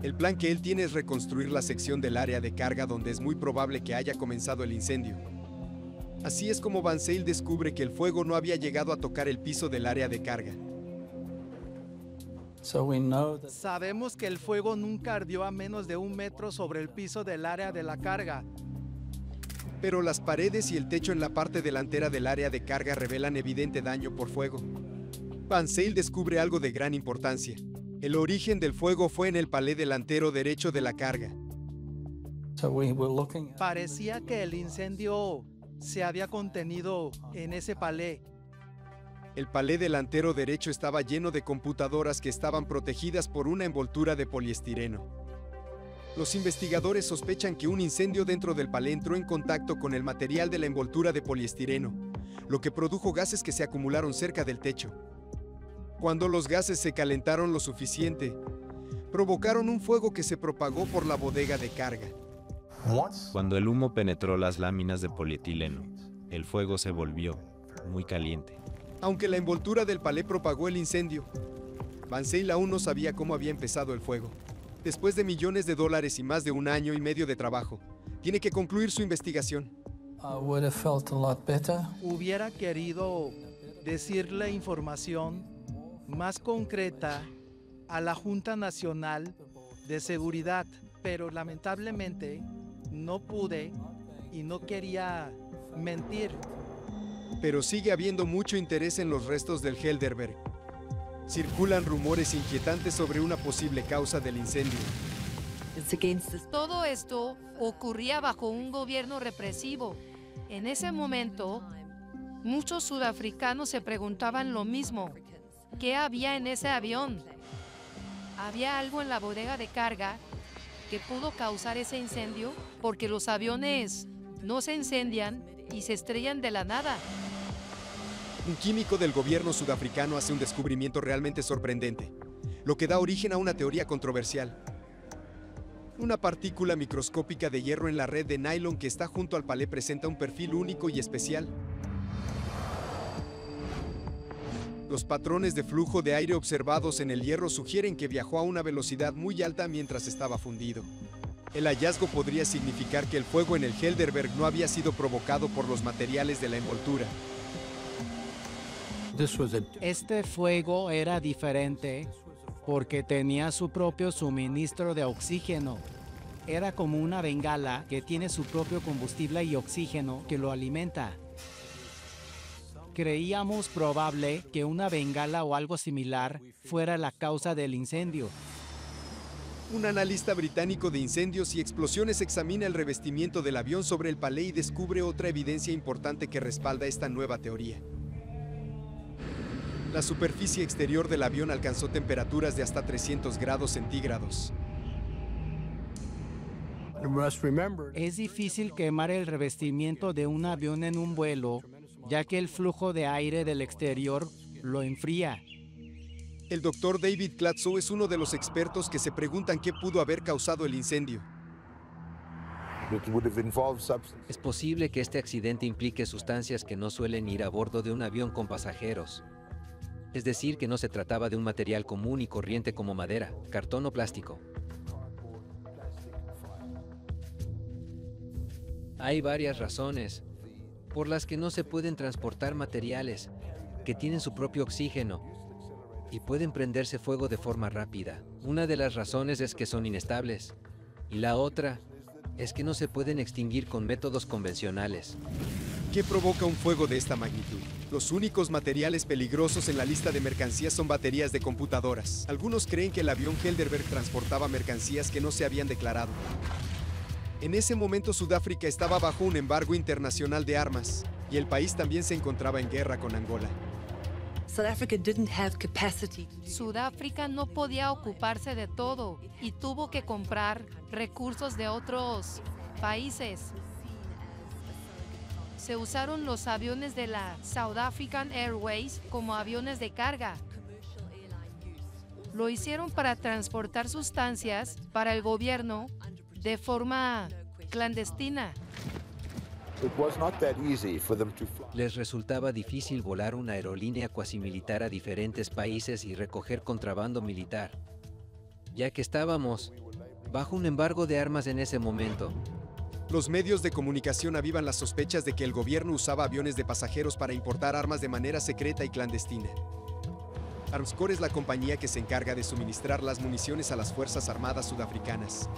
El plan que él tiene es reconstruir la sección del área de carga donde es muy probable que haya comenzado el incendio. Así es como Van Zyl descubre que el fuego no había llegado a tocar el piso del área de carga. Sabemos que el fuego nunca ardió a menos de 1 metro sobre el piso del área de la carga. Pero las paredes y el techo en la parte delantera del área de carga revelan evidente daño por fuego. Van Zyl descubre algo de gran importancia. El origen del fuego fue en el palé delantero derecho de la carga. Parecía que el incendio se había contenido en ese palé. El palé delantero derecho estaba lleno de computadoras que estaban protegidas por una envoltura de poliestireno. Los investigadores sospechan que un incendio dentro del palé entró en contacto con el material de la envoltura de poliestireno, lo que produjo gases que se acumularon cerca del techo. Cuando los gases se calentaron lo suficiente, provocaron un fuego que se propagó por la bodega de carga. Cuando el humo penetró las láminas de polietileno, el fuego se volvió muy caliente. Aunque la envoltura del palé propagó el incendio, Van Zyl aún no sabía cómo había empezado el fuego. Después de millones de dólares y más de 1 año y medio de trabajo, tiene que concluir su investigación. Hubiera querido decirle información más concreta a la Junta Nacional de Seguridad, pero lamentablemente no pude y no quería mentir. Pero sigue habiendo mucho interés en los restos del Helderberg. Circulan rumores inquietantes sobre una posible causa del incendio. Todo esto ocurría bajo un gobierno represivo. En ese momento, muchos sudafricanos se preguntaban lo mismo. ¿Qué había en ese avión? ¿Había algo en la bodega de carga que pudo causar ese incendio? Porque los aviones no se incendian y se estrellan de la nada. Un químico del gobierno sudafricano hace un descubrimiento realmente sorprendente, lo que da origen a una teoría controversial. Una partícula microscópica de hierro en la red de nylon que está junto al palé presenta un perfil único y especial. Los patrones de flujo de aire observados en el hierro sugieren que viajó a una velocidad muy alta mientras estaba fundido. El hallazgo podría significar que el fuego en el Helderberg no había sido provocado por los materiales de la envoltura. Este fuego era diferente porque tenía su propio suministro de oxígeno. Era como una bengala que tiene su propio combustible y oxígeno que lo alimenta. Creíamos probable que una bengala o algo similar fuera la causa del incendio. Un analista británico de incendios y explosiones examina el revestimiento del avión sobre el palé y descubre otra evidencia importante que respalda esta nueva teoría. La superficie exterior del avión alcanzó temperaturas de hasta 300 grados centígrados. Es difícil quemar el revestimiento de un avión en un vuelo, ya que el flujo de aire del exterior lo enfría. El doctor David Glatzow es uno de los expertos que se preguntan qué pudo haber causado el incendio. Es posible que este accidente implique sustancias que no suelen ir a bordo de un avión con pasajeros. Es decir, que no se trataba de un material común y corriente como madera, cartón o plástico. Hay varias razones por las que no se pueden transportar materiales que tienen su propio oxígeno y pueden prenderse fuego de forma rápida. Una de las razones es que son inestables y la otra es que no se pueden extinguir con métodos convencionales. ¿Qué provoca un fuego de esta magnitud? Los únicos materiales peligrosos en la lista de mercancías son baterías de computadoras. Algunos creen que el avión Helderberg transportaba mercancías que no se habían declarado. En ese momento Sudáfrica estaba bajo un embargo internacional de armas y el país también se encontraba en guerra con Angola. Sudáfrica no podía ocuparse de todo y tuvo que comprar recursos de otros países. Se usaron los aviones de la South African Airways como aviones de carga. Lo hicieron para transportar sustancias para el gobierno de forma clandestina. Les resultaba difícil volar una aerolínea cuasimilitar a diferentes países y recoger contrabando militar, ya que estábamos bajo un embargo de armas en ese momento. Los medios de comunicación avivan las sospechas de que el gobierno usaba aviones de pasajeros para importar armas de manera secreta y clandestina. Armscor es la compañía que se encarga de suministrar las municiones a las Fuerzas Armadas sudafricanas.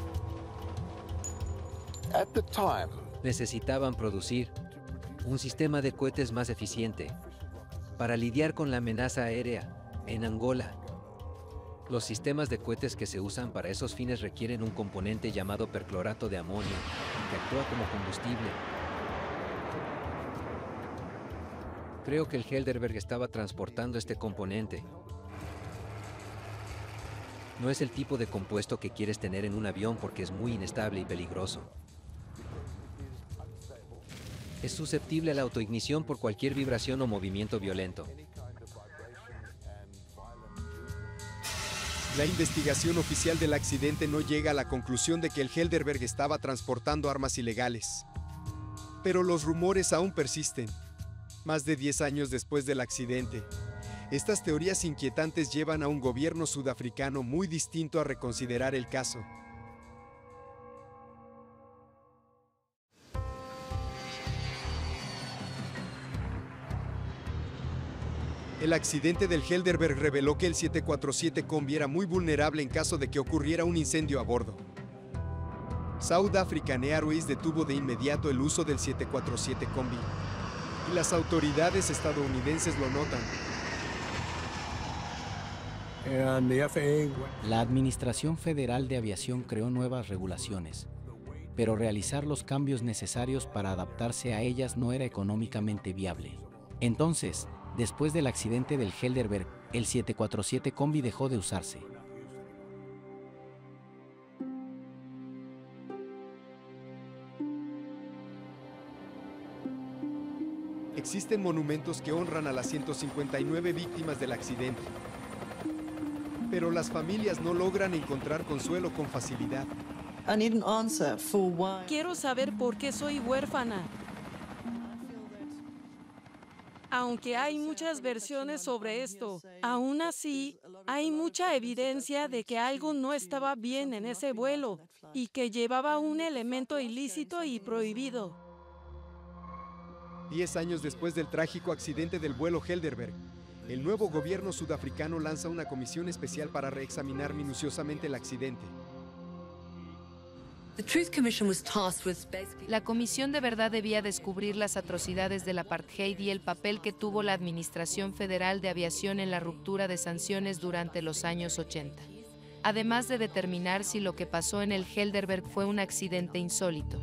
Necesitaban producir un sistema de cohetes más eficiente para lidiar con la amenaza aérea en Angola. Los sistemas de cohetes que se usan para esos fines requieren un componente llamado perclorato de amonio, que actúa como combustible. Creo que el Helderberg estaba transportando este componente. No es el tipo de compuesto que quieres tener en un avión porque es muy inestable y peligroso. Es susceptible a la autoignición por cualquier vibración o movimiento violento. La investigación oficial del accidente no llega a la conclusión de que el Helderberg estaba transportando armas ilegales. Pero los rumores aún persisten. Más de 10 años después del accidente, estas teorías inquietantes llevan a un gobierno sudafricano muy distinto a reconsiderar el caso. El accidente del Helderberg reveló que el 747 Combi era muy vulnerable en caso de que ocurriera un incendio a bordo. South African Airways detuvo de inmediato el uso del 747 Combi, y las autoridades estadounidenses lo notan. La Administración Federal de Aviación creó nuevas regulaciones, pero realizar los cambios necesarios para adaptarse a ellas no era económicamente viable. Entonces, después del accidente del Helderberg, el 747 Combi dejó de usarse. Existen monumentos que honran a las 159 víctimas del accidente. Pero las familias no logran encontrar consuelo con facilidad. I need an answer for why. Quiero saber por qué soy huérfana. Aunque hay muchas versiones sobre esto, aún así, hay mucha evidencia de que algo no estaba bien en ese vuelo y que llevaba un elemento ilícito y prohibido. 10 años después del trágico accidente del vuelo Helderberg, el nuevo gobierno sudafricano lanza una comisión especial para reexaminar minuciosamente el accidente. La Comisión de Verdad debía descubrir las atrocidades del apartheid y el papel que tuvo la Administración Federal de Aviación en la ruptura de sanciones durante los años 80. Además de determinar si lo que pasó en el Helderberg fue un accidente insólito.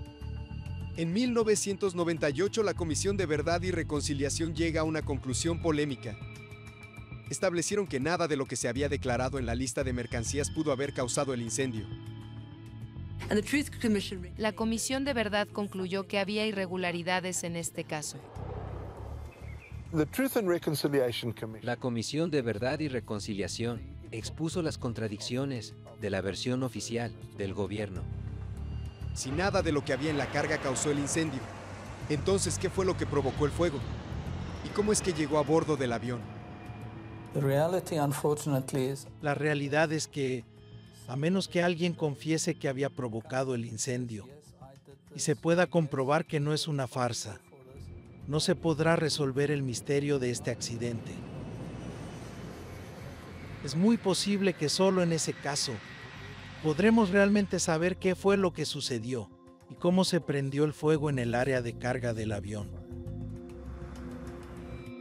En 1998, la Comisión de Verdad y Reconciliación llega a una conclusión polémica. Establecieron que nada de lo que se había declarado en la lista de mercancías pudo haber causado el incendio. La Comisión de Verdad concluyó que había irregularidades en este caso. La Comisión de Verdad y Reconciliación expuso las contradicciones de la versión oficial del gobierno. Si nada de lo que había en la carga causó el incendio, entonces, ¿qué fue lo que provocó el fuego? ¿Y cómo es que llegó a bordo del avión? La realidad es que, a menos que alguien confiese que había provocado el incendio y se pueda comprobar que no es una farsa, no se podrá resolver el misterio de este accidente. Es muy posible que solo en ese caso podremos realmente saber qué fue lo que sucedió y cómo se prendió el fuego en el área de carga del avión.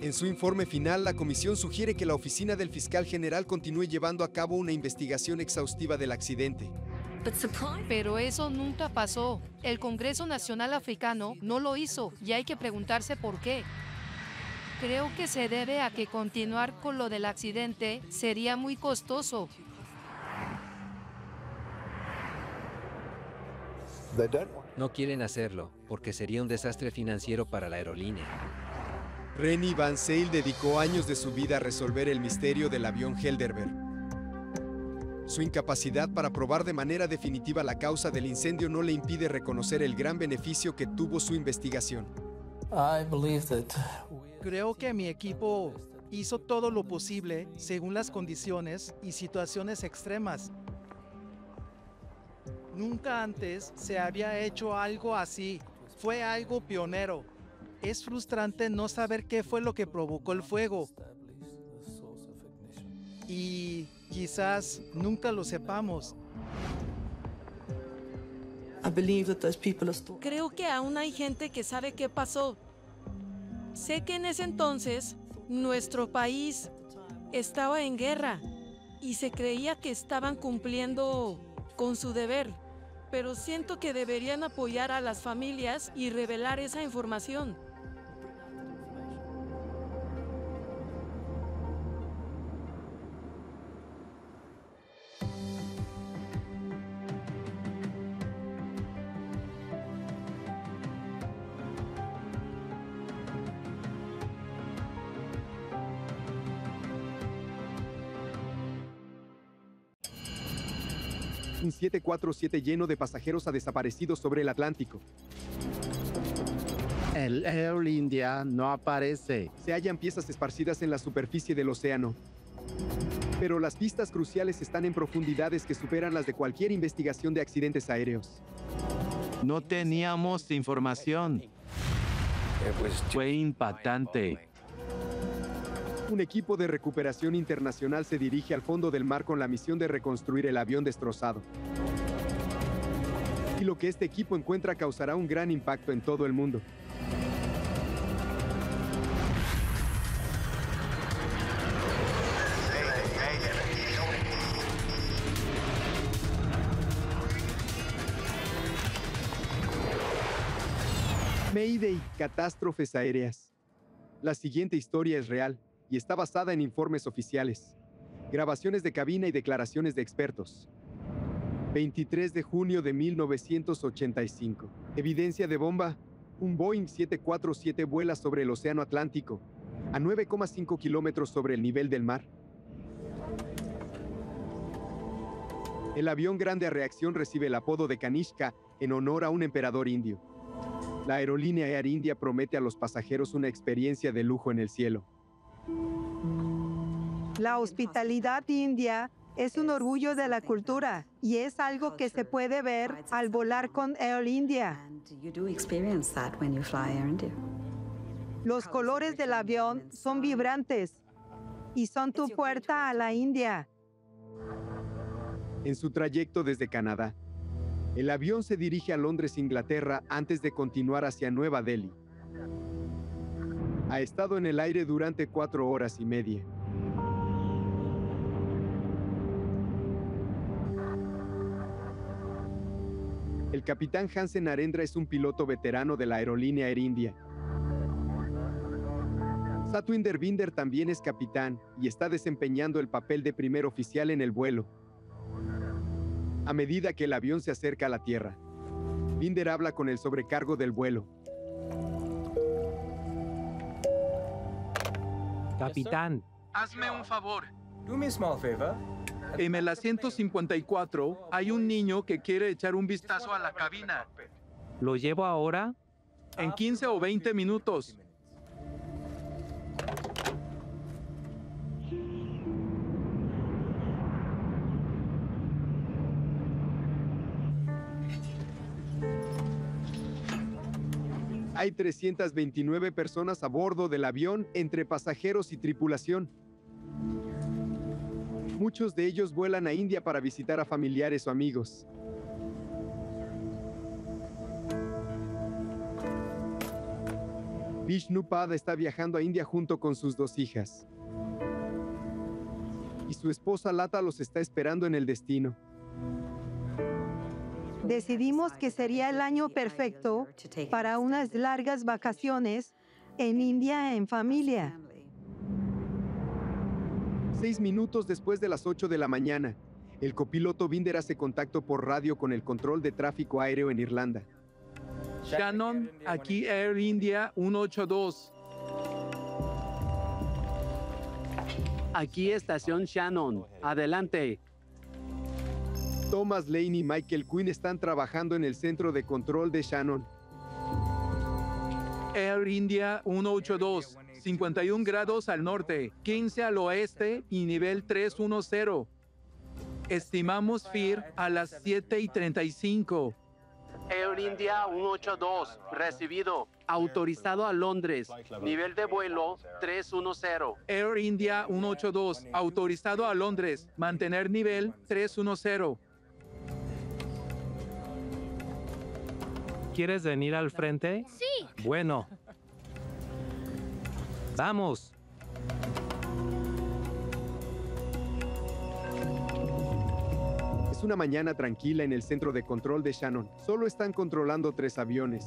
En su informe final, la comisión sugiere que la oficina del fiscal general continúe llevando a cabo una investigación exhaustiva del accidente. Pero eso nunca pasó. El Congreso Nacional Africano no lo hizo y hay que preguntarse por qué. Creo que se debe a que continuar con lo del accidente sería muy costoso. No quieren hacerlo porque sería un desastre financiero para la aerolínea. Rennie Van Zyl dedicó años de su vida a resolver el misterio del avión Helderberg. Su incapacidad para probar de manera definitiva la causa del incendio no le impide reconocer el gran beneficio que tuvo su investigación. Creo que mi equipo hizo todo lo posible según las condiciones y situaciones extremas. Nunca antes se había hecho algo así. Fue algo pionero. Es frustrante no saber qué fue lo que provocó el fuego. Y quizás nunca lo sepamos. Creo que aún hay gente que sabe qué pasó. Sé que en ese entonces nuestro país estaba en guerra y se creía que estaban cumpliendo con su deber, pero siento que deberían apoyar a las familias y revelar esa información. Un 747 lleno de pasajeros ha desaparecido sobre el Atlántico. El Air India no aparece. Se hallan piezas esparcidas en la superficie del océano. Pero las pistas cruciales están en profundidades que superan las de cualquier investigación de accidentes aéreos. No teníamos información. Fue impactante. Un equipo de recuperación internacional se dirige al fondo del mar con la misión de reconstruir el avión destrozado. Y lo que este equipo encuentra causará un gran impacto en todo el mundo. Mayday, catástrofes aéreas. La siguiente historia es real y está basada en informes oficiales, grabaciones de cabina y declaraciones de expertos. 23 de junio de 1985. Evidencia de bomba. Un Boeing 747 vuela sobre el Océano Atlántico, a 9,5 kilómetros sobre el nivel del mar. El avión grande a reacción recibe el apodo de Kanishka en honor a un emperador indio. La aerolínea Air India promete a los pasajeros una experiencia de lujo en el cielo. La hospitalidad india es un orgullo de la cultura y es algo que se puede ver al volar con Air India. Los colores del avión son vibrantes y son tu puerta a la India. En su trayecto desde Canadá, el avión se dirige a Londres, Inglaterra, antes de continuar hacia Nueva Delhi. Ha estado en el aire durante 4 horas y media. El capitán Hansen Narendra es un piloto veterano de la aerolínea Air India. Satwinder Binder también es capitán y está desempeñando el papel de primer oficial en el vuelo. A medida que el avión se acerca a la tierra, Binder habla con el sobrecargo del vuelo. Capitán. Hazme un favor. Do me a small favor. En el asiento 54 hay un niño que quiere echar un vistazo a la cabina. ¿Lo llevo ahora? En 15 o 20 minutos. Hay 329 personas a bordo del avión, entre pasajeros y tripulación. Muchos de ellos vuelan a India para visitar a familiares o amigos. Vishnu Pada está viajando a India junto con sus 2 hijas. Y su esposa Lata los está esperando en el destino. Decidimos que sería el año perfecto para unas largas vacaciones en India en familia. 6 minutos después de las 8 de la mañana, el copiloto Binder hace contacto por radio con el control de tráfico aéreo en Irlanda. Shannon, aquí Air India 182. Aquí estación Shannon. Adelante. Thomas Lane y Michael Quinn están trabajando en el centro de control de Shannon. Air India 182, 51 grados al norte, 15 al oeste y nivel 310. Estimamos FIR a las 7:35. Air India 182, recibido. Autorizado a Londres. Nivel de vuelo 310. Air India 182, autorizado a Londres. Mantener nivel 310. ¿Quieres venir al frente? Sí. Bueno. Vamos. Es una mañana tranquila en el centro de control de Shannon. Solo están controlando 3 aviones,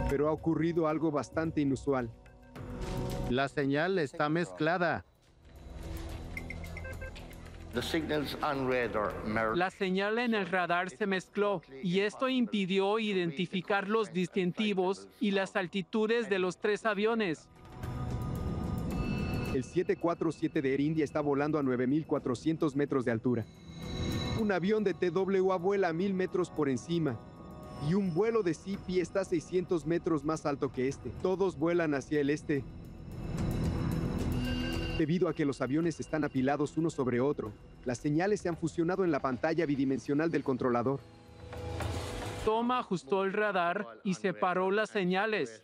pero ha ocurrido algo bastante inusual. La señal está mezclada. La señal en el radar se mezcló y esto impidió identificar los distintivos y las altitudes de los 3 aviones. El 747 de Air India está volando a 9.400 metros de altura. Un Un avión de TWA vuela a 1000 metros por encima. Y un vuelo de CP está a 600 metros más alto que este. Todos vuelan hacia el este. Debido a que los aviones están apilados uno sobre otro, las señales se han fusionado en la pantalla bidimensional del controlador. Tom ajustó el radar y separó las señales.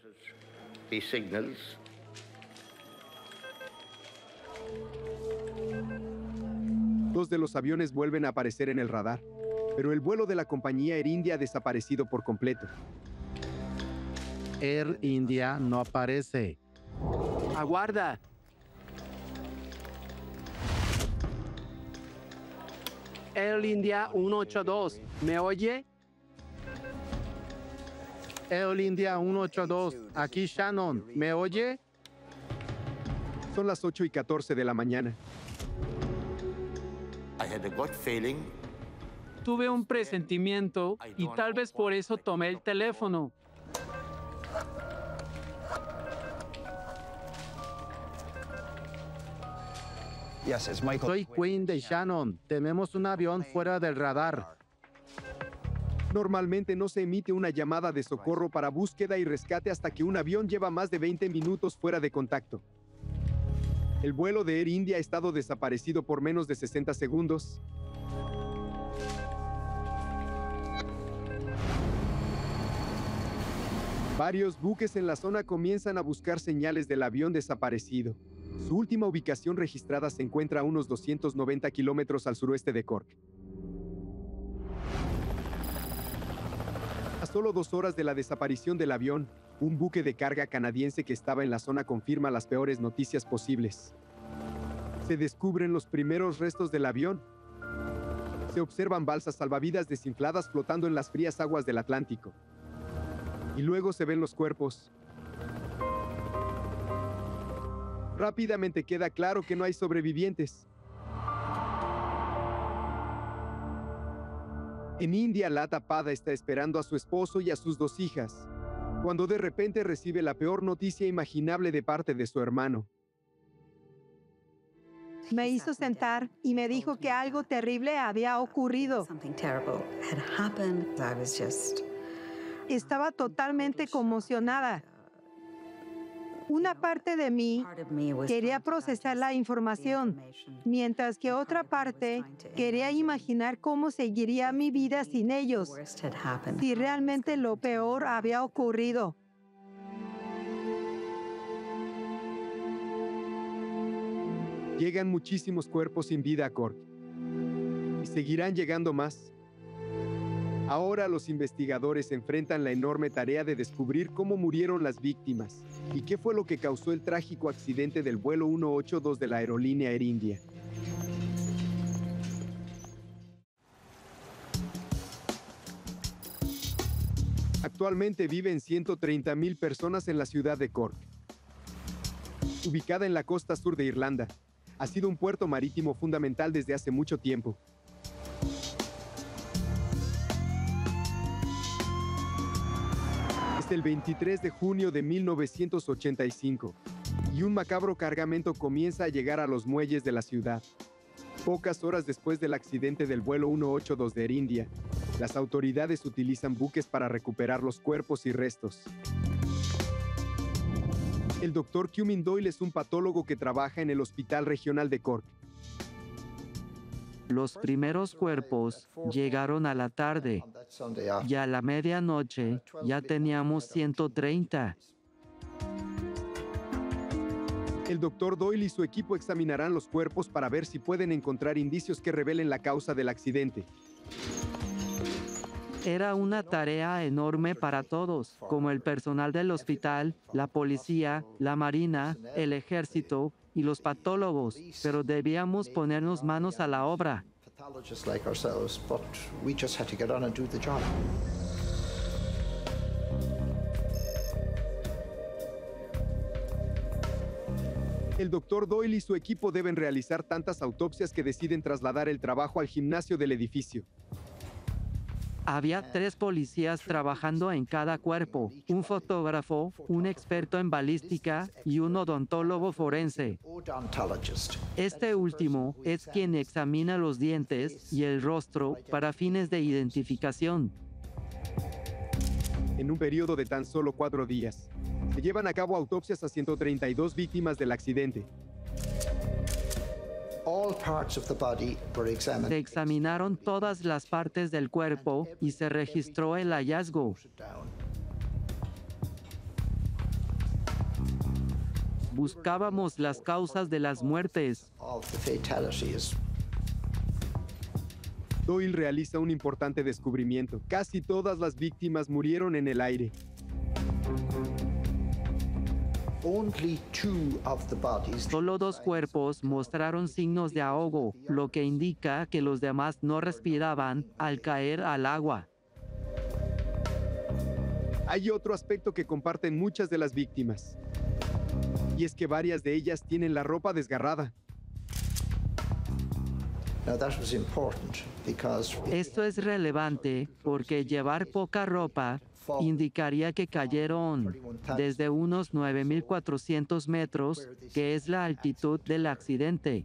Dos de los aviones vuelven a aparecer en el radar, pero el vuelo de la compañía Air India ha desaparecido por completo. Air India no aparece. Aguarda. Air India 182, ¿me oye? Air India 182, aquí Shannon, ¿me oye? Son las 8:14 de la mañana. Tuve un presentimiento y tal vez por eso tomé el teléfono. Soy Quinn de Shannon. Tenemos un avión fuera del radar. Normalmente no se emite una llamada de socorro para búsqueda y rescate hasta que un avión lleva más de 20 minutos fuera de contacto. El vuelo de Air India ha estado desaparecido por menos de 60 segundos. Varios buques en la zona comienzan a buscar señales del avión desaparecido. Su última ubicación registrada se encuentra a unos 290 kilómetros al suroeste de Cork. A solo 2 horas de la desaparición del avión, un buque de carga canadiense que estaba en la zona confirma las peores noticias posibles. Se descubren los primeros restos del avión. Se observan balsas salvavidas desinfladas flotando en las frías aguas del Atlántico. Y luego se ven los cuerpos. Rápidamente queda claro que no hay sobrevivientes. En India, Lata Pada está esperando a su esposo y a sus 2 hijas, cuando de repente recibe la peor noticia imaginable de parte de su hermano. Me hizo sentar y me dijo que algo terrible había ocurrido. Estaba totalmente conmocionada. Una parte de mí quería procesar la información, mientras que otra parte quería imaginar cómo seguiría mi vida sin ellos, si realmente lo peor había ocurrido. Llegan muchísimos cuerpos sin vida a Cork, y seguirán llegando más. Ahora los investigadores enfrentan la enorme tarea de descubrir cómo murieron las víctimas y qué fue lo que causó el trágico accidente del vuelo 182 de la aerolínea Air India. Actualmente viven 130,000 personas en la ciudad de Cork. Ubicada en la costa sur de Irlanda, ha sido un puerto marítimo fundamental desde hace mucho tiempo. El 23 de junio de 1985, y un macabro cargamento comienza a llegar a los muelles de la ciudad. Pocas horas después del accidente del vuelo 182 de Air India, las autoridades utilizan buques para recuperar los cuerpos y restos. El Dr. Cumming Doyle es un patólogo que trabaja en el Hospital Regional de Cork. Los primeros cuerpos llegaron a la tarde y a la medianoche ya teníamos 130. El Dr. Doyle y su equipo examinarán los cuerpos para ver si pueden encontrar indicios que revelen la causa del accidente. Era una tarea enorme para todos, como el personal del hospital, la policía, la marina, el ejército y los patólogos, pero debíamos ponernos manos a la obra. El Dr. Doyle y su equipo deben realizar tantas autopsias que deciden trasladar el trabajo al gimnasio del edificio. Había 3 policías trabajando en cada cuerpo, un fotógrafo, un experto en balística y un odontólogo forense. Este último es quien examina los dientes y el rostro para fines de identificación. En un periodo de tan solo 4 días, se llevan a cabo autopsias a 132 víctimas del accidente. Se examinaron todas las partes del cuerpo y se registró el hallazgo. Buscábamos las causas de las muertes. Doyle realiza un importante descubrimiento. Casi todas las víctimas murieron en el aire. Solo 2 cuerpos mostraron signos de ahogo, lo que indica que los demás no respiraban al caer al agua. Hay otro aspecto que comparten muchas de las víctimas, y es que varias de ellas tienen la ropa desgarrada. Esto es relevante porque llevar poca ropa indicaría que cayeron desde unos 9.400 metros, que es la altitud del accidente.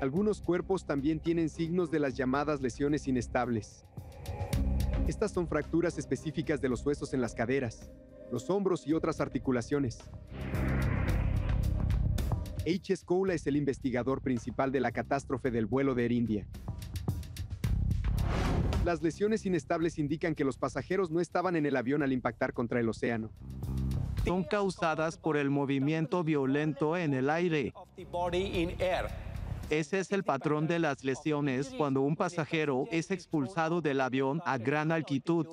Algunos cuerpos también tienen signos de las llamadas lesiones inestables. Estas son fracturas específicas de los huesos en las caderas, los hombros y otras articulaciones. H. Skoula es el investigador principal de la catástrofe del vuelo de Air India. Las lesiones inestables indican que los pasajeros no estaban en el avión al impactar contra el océano. Son causadas por el movimiento violento en el aire. Ese es el patrón de las lesiones cuando un pasajero es expulsado del avión a gran altitud.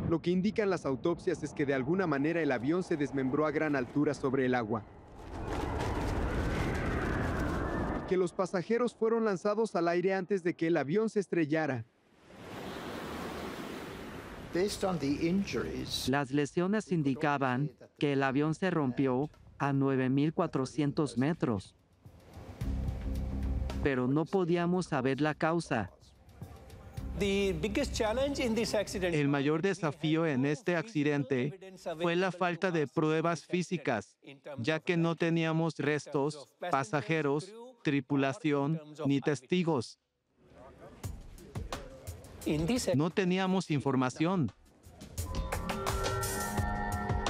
Lo que indican las autopsias es que de alguna manera el avión se desmembró a gran altura sobre el agua. Que los pasajeros fueron lanzados al aire antes de que el avión se estrellara. Las lesiones indicaban que el avión se rompió a 9.400 metros. Pero no podíamos saber la causa. El mayor desafío en este accidente fue la falta de pruebas físicas, ya que no teníamos restos, pasajeros, tripulación ni testigos. No teníamos información.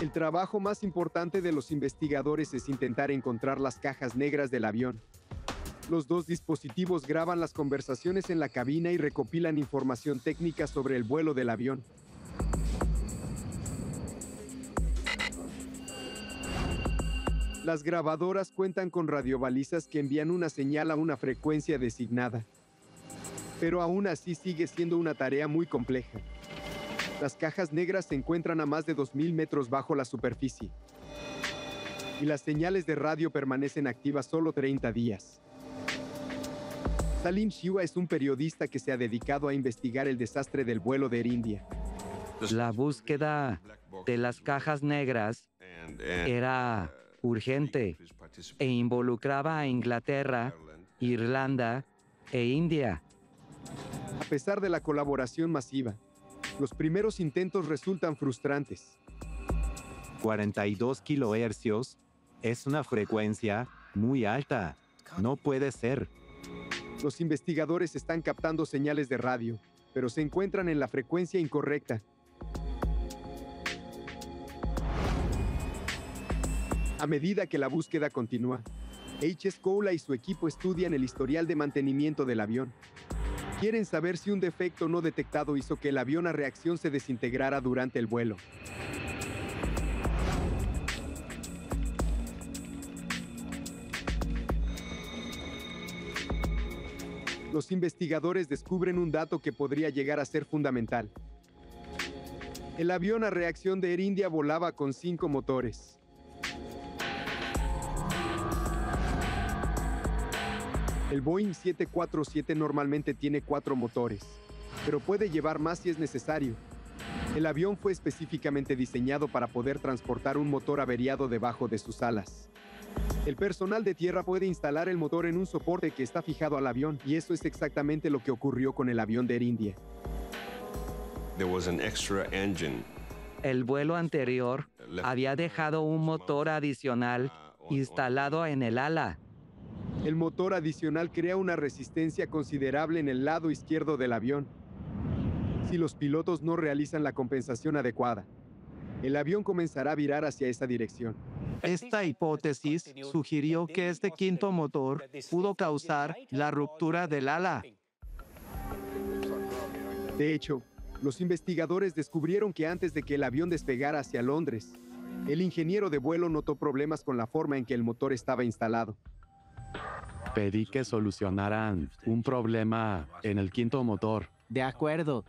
El trabajo más importante de los investigadores es intentar encontrar las cajas negras del avión. Los 2 dispositivos graban las conversaciones en la cabina y recopilan información técnica sobre el vuelo del avión. Las grabadoras cuentan con radiobalizas que envían una señal a una frecuencia designada. Pero aún así sigue siendo una tarea muy compleja. Las cajas negras se encuentran a más de 2.000 metros bajo la superficie. Y las señales de radio permanecen activas solo 30 días. Salim Shiva es un periodista que se ha dedicado a investigar el desastre del vuelo de Air India. La búsqueda de las cajas negras era urgente e involucraba a Inglaterra, Irlanda e India. A pesar de la colaboración masiva, los primeros intentos resultan frustrantes. 42 kilohercios es una frecuencia muy alta. No puede ser. Los investigadores están captando señales de radio, pero se encuentran en la frecuencia incorrecta. A medida que la búsqueda continúa, H. Skoula y su equipo estudian el historial de mantenimiento del avión. Quieren saber si un defecto no detectado hizo que el avión a reacción se desintegrara durante el vuelo. Los investigadores descubren un dato que podría llegar a ser fundamental. El avión a reacción de Air India volaba con 5 motores. El Boeing 747 normalmente tiene 4 motores, pero puede llevar más si es necesario. El avión fue específicamente diseñado para poder transportar un motor averiado debajo de sus alas. El personal de tierra puede instalar el motor en un soporte que está fijado al avión, y eso es exactamente lo que ocurrió con el avión de Air India. El vuelo anterior había dejado un motor adicional instalado en el ala. El motor adicional crea una resistencia considerable en el lado izquierdo del avión. Si los pilotos no realizan la compensación adecuada, el avión comenzará a virar hacia esa dirección. Esta hipótesis sugirió que este quinto motor pudo causar la ruptura del ala. De hecho, los investigadores descubrieron que antes de que el avión despegara hacia Londres, el ingeniero de vuelo notó problemas con la forma en que el motor estaba instalado. Pedí que solucionaran un problema en el quinto motor. De acuerdo.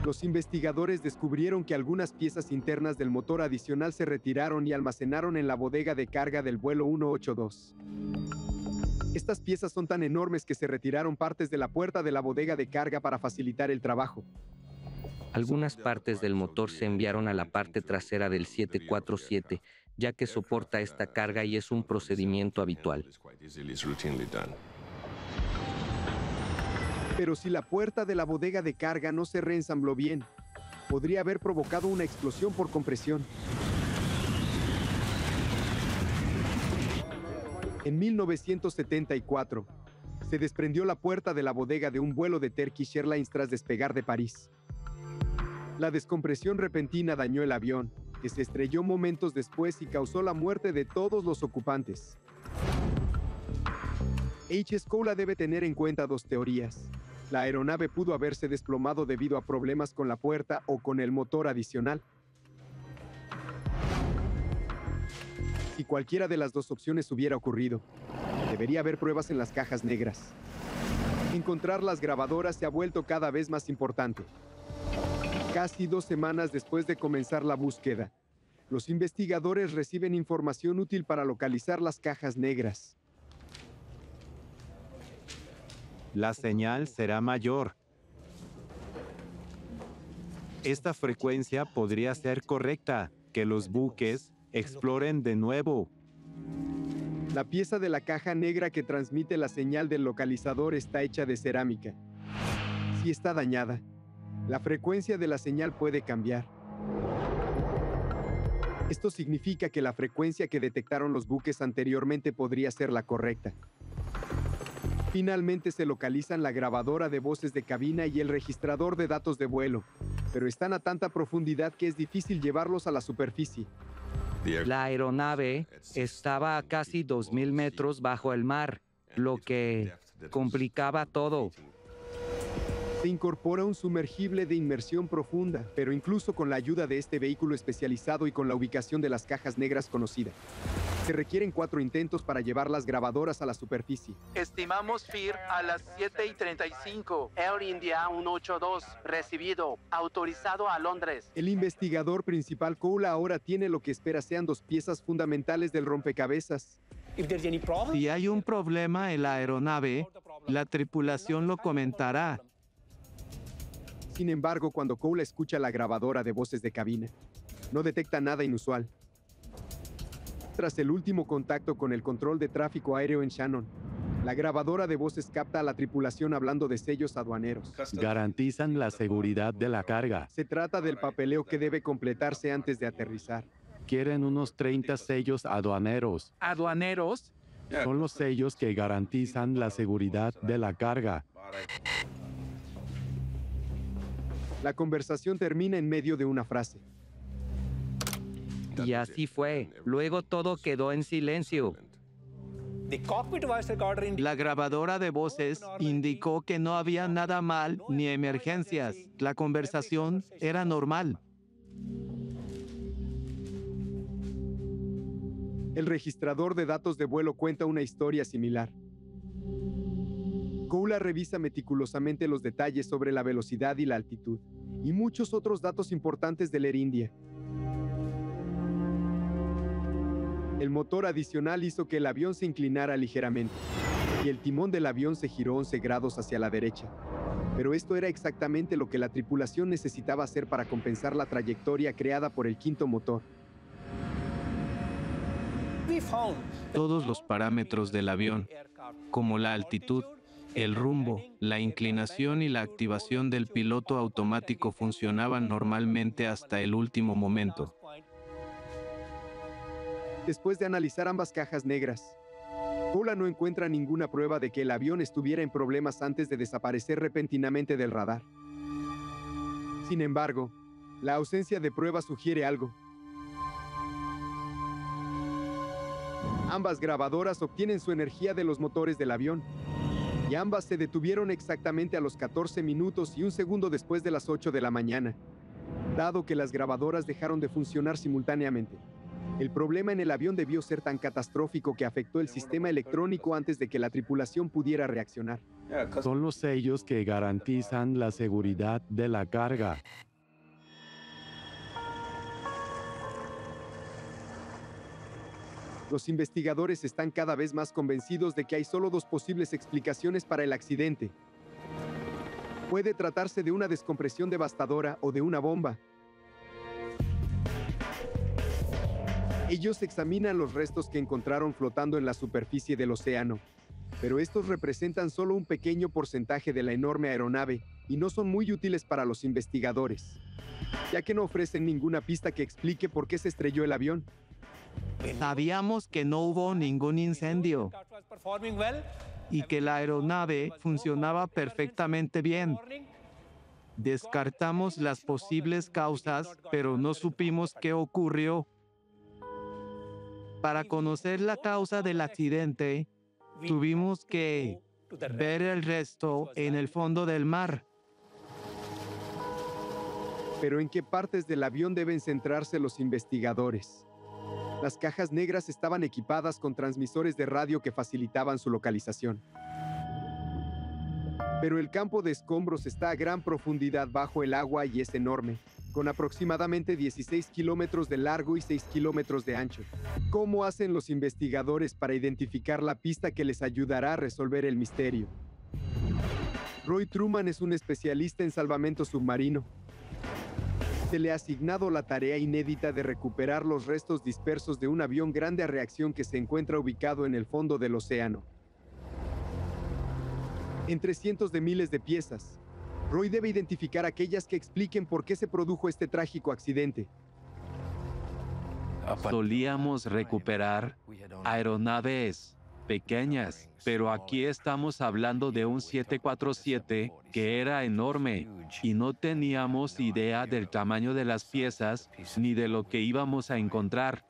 Los investigadores descubrieron que algunas piezas internas del motor adicional se retiraron y almacenaron en la bodega de carga del vuelo 182. Estas piezas son tan enormes que se retiraron partes de la puerta de la bodega de carga para facilitar el trabajo. Algunas partes del motor se enviaron a la parte trasera del 747, ya que soporta esta carga y es un procedimiento habitual. Pero si la puerta de la bodega de carga no se reensambló bien, podría haber provocado una explosión por compresión. En 1974, se desprendió la puerta de la bodega de un vuelo de Turkish Airlines tras despegar de París. La descompresión repentina dañó el avión, que se estrelló momentos después y causó la muerte de todos los ocupantes. H. Scola debe tener en cuenta dos teorías. La aeronave pudo haberse desplomado debido a problemas con la puerta o con el motor adicional. Si cualquiera de las dos opciones hubiera ocurrido, debería haber pruebas en las cajas negras. Encontrar las grabadoras se ha vuelto cada vez más importante. Casi 2 semanas después de comenzar la búsqueda, los investigadores reciben información útil para localizar las cajas negras. La señal será mayor. Esta frecuencia podría ser correcta, que los buques exploren de nuevo. La pieza de la caja negra que transmite la señal del localizador está hecha de cerámica. Si está dañada, la frecuencia de la señal puede cambiar. Esto significa que la frecuencia que detectaron los buques anteriormente podría ser la correcta. Finalmente se localizan la grabadora de voces de cabina y el registrador de datos de vuelo, pero están a tanta profundidad que es difícil llevarlos a la superficie. La aeronave estaba a casi 2.000 metros bajo el mar, lo que complicaba todo. Se incorpora un sumergible de inmersión profunda, pero incluso con la ayuda de este vehículo especializado y con la ubicación de las cajas negras conocida, se requieren 4 intentos para llevar las grabadoras a la superficie. Estimamos FIR a las 7:35. Air India 182, recibido, autorizado a Londres. El investigador principal Koula ahora tiene lo que espera sean 2 piezas fundamentales del rompecabezas. Si hay un problema en la aeronave, la tripulación lo comentará. Sin embargo, cuando Koula escucha la grabadora de voces de cabina, no detecta nada inusual. Tras el último contacto con el control de tráfico aéreo en Shannon, la grabadora de voces capta a la tripulación hablando de sellos aduaneros. Garantizan la seguridad de la carga. Se trata del papeleo que debe completarse antes de aterrizar. Quieren unos 30 sellos aduaneros. ¿Aduaneros? Son los sellos que garantizan la seguridad de la carga. La conversación termina en medio de una frase. Y así fue. Luego todo quedó en silencio. La grabadora de voces indicó que no había nada mal ni emergencias. La conversación era normal. El registrador de datos de vuelo cuenta una historia similar. Koula revisa meticulosamente los detalles sobre la velocidad y la altitud, y muchos otros datos importantes del Air India. El motor adicional hizo que el avión se inclinara ligeramente, y el timón del avión se giró 11 grados hacia la derecha. Pero esto era exactamente lo que la tripulación necesitaba hacer para compensar la trayectoria creada por el quinto motor. Todos los parámetros del avión, como la altitud, el rumbo, la inclinación y la activación del piloto automático funcionaban normalmente hasta el último momento. Después de analizar ambas cajas negras, Paula no encuentra ninguna prueba de que el avión estuviera en problemas antes de desaparecer repentinamente del radar. Sin embargo, la ausencia de pruebas sugiere algo. Ambas grabadoras obtienen su energía de los motores del avión, y ambas se detuvieron exactamente a los 14 minutos y 1 segundo después de las 8 de la mañana, dado que las grabadoras dejaron de funcionar simultáneamente. El problema en el avión debió ser tan catastrófico que afectó el sistema electrónico antes de que la tripulación pudiera reaccionar. Son los sellos que garantizan la seguridad de la carga. Los investigadores están cada vez más convencidos de que hay solo 2 posibles explicaciones para el accidente. Puede tratarse de una descompresión devastadora o de una bomba. Ellos examinan los restos que encontraron flotando en la superficie del océano, pero estos representan solo un pequeño porcentaje de la enorme aeronave y no son muy útiles para los investigadores, ya que no ofrecen ninguna pista que explique por qué se estrelló el avión. Sabíamos que no hubo ningún incendio y que la aeronave funcionaba perfectamente bien. Descartamos las posibles causas, pero no supimos qué ocurrió. Para conocer la causa del accidente, tuvimos que ver el resto en el fondo del mar. Pero ¿en qué partes del avión deben centrarse los investigadores? Las cajas negras estaban equipadas con transmisores de radio que facilitaban su localización. Pero el campo de escombros está a gran profundidad bajo el agua y es enorme, con aproximadamente 16 kilómetros de largo y 6 kilómetros de ancho. ¿Cómo hacen los investigadores para identificar la pista que les ayudará a resolver el misterio? Roy Truman es un especialista en salvamento submarino. Se le ha asignado la tarea inédita de recuperar los restos dispersos de un avión grande a reacción que se encuentra ubicado en el fondo del océano. Entre cientos de miles de piezas, Roy debe identificar aquellas que expliquen por qué se produjo este trágico accidente. Solíamos recuperar aeronaves pequeñas, pero aquí estamos hablando de un 747 que era enorme y no teníamos idea del tamaño de las piezas ni de lo que íbamos a encontrar.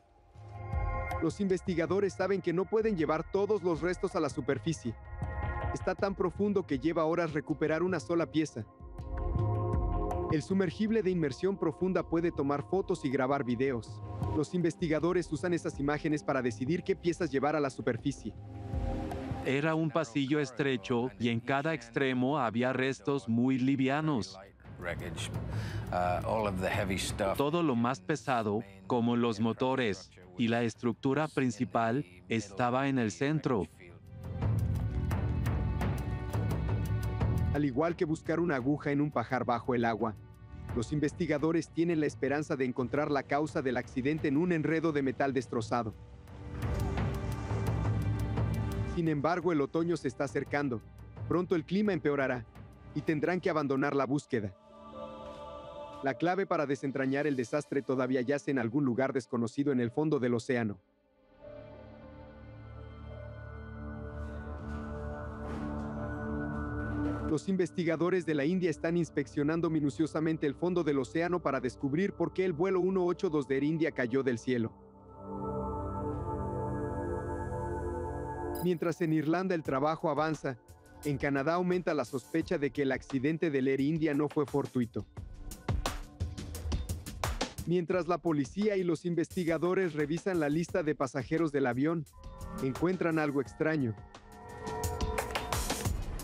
Los investigadores saben que no pueden llevar todos los restos a la superficie. Está tan profundo que lleva horas recuperar una sola pieza. El sumergible de inmersión profunda puede tomar fotos y grabar videos. Los investigadores usan esas imágenes para decidir qué piezas llevar a la superficie. Era un pasillo estrecho y en cada extremo había restos muy livianos. Todo lo más pesado, como los motores y la estructura principal, estaba en el centro. Al igual que buscar una aguja en un pajar bajo el agua, los investigadores tienen la esperanza de encontrar la causa del accidente en un enredo de metal destrozado. Sin embargo, el otoño se está acercando. Pronto el clima empeorará y tendrán que abandonar la búsqueda. La clave para desentrañar el desastre todavía yace en algún lugar desconocido en el fondo del océano. Los investigadores de la India están inspeccionando minuciosamente el fondo del océano para descubrir por qué el vuelo 182 de Air India cayó del cielo. Mientras en Irlanda el trabajo avanza, en Canadá aumenta la sospecha de que el accidente del Air India no fue fortuito. Mientras la policía y los investigadores revisan la lista de pasajeros del avión, encuentran algo extraño.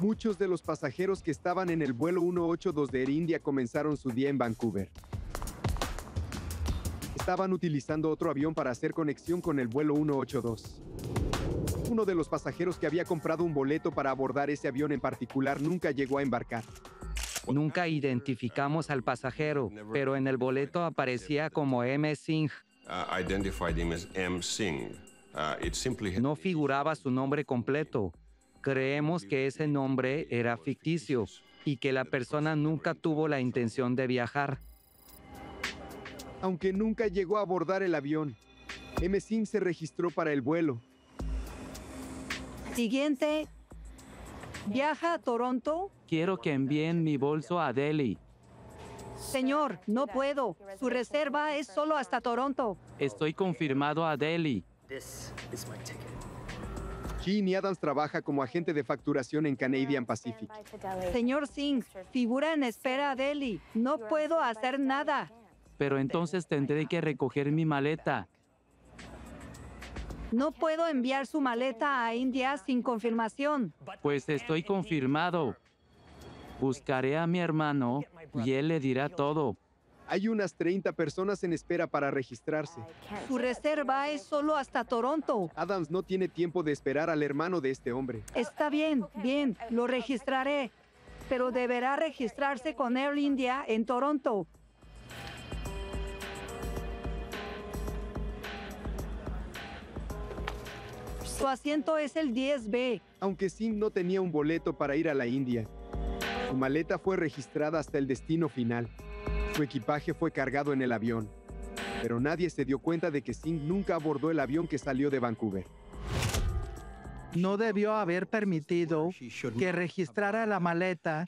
Muchos de los pasajeros que estaban en el vuelo 182 de Air India comenzaron su día en Vancouver. Estaban utilizando otro avión para hacer conexión con el vuelo 182. Uno de los pasajeros que había comprado un boleto para abordar ese avión en particular nunca llegó a embarcar. Nunca identificamos al pasajero, pero en el boleto aparecía como M. Singh. No figuraba su nombre completo. Creemos que ese nombre era ficticio y que la persona nunca tuvo la intención de viajar. Aunque nunca llegó a abordar el avión, M. Singh se registró para el vuelo. Siguiente. ¿Viaja a Toronto? Quiero que envíen mi bolso a Delhi. Señor, no puedo. Su reserva es solo hasta Toronto. Estoy confirmado a Delhi. Jeannie Adams trabaja como agente de facturación en Canadian Pacific. Señor Singh, figura en espera a Delhi. No puedo hacer nada. Pero entonces tendré que recoger mi maleta. No puedo enviar su maleta a India sin confirmación. Pues estoy confirmado. Buscaré a mi hermano y él le dirá todo. Hay unas 30 personas en espera para registrarse. Su reserva es solo hasta Toronto. Adams no tiene tiempo de esperar al hermano de este hombre. Está bien, lo registraré. Pero deberá registrarse con Air India en Toronto. Su asiento es el 10B. Aunque Singh no tenía un boleto para ir a la India, su maleta fue registrada hasta el destino final. Su equipaje fue cargado en el avión, pero nadie se dio cuenta de que Singh nunca abordó el avión que salió de Vancouver. No debió haber permitido que registrara la maleta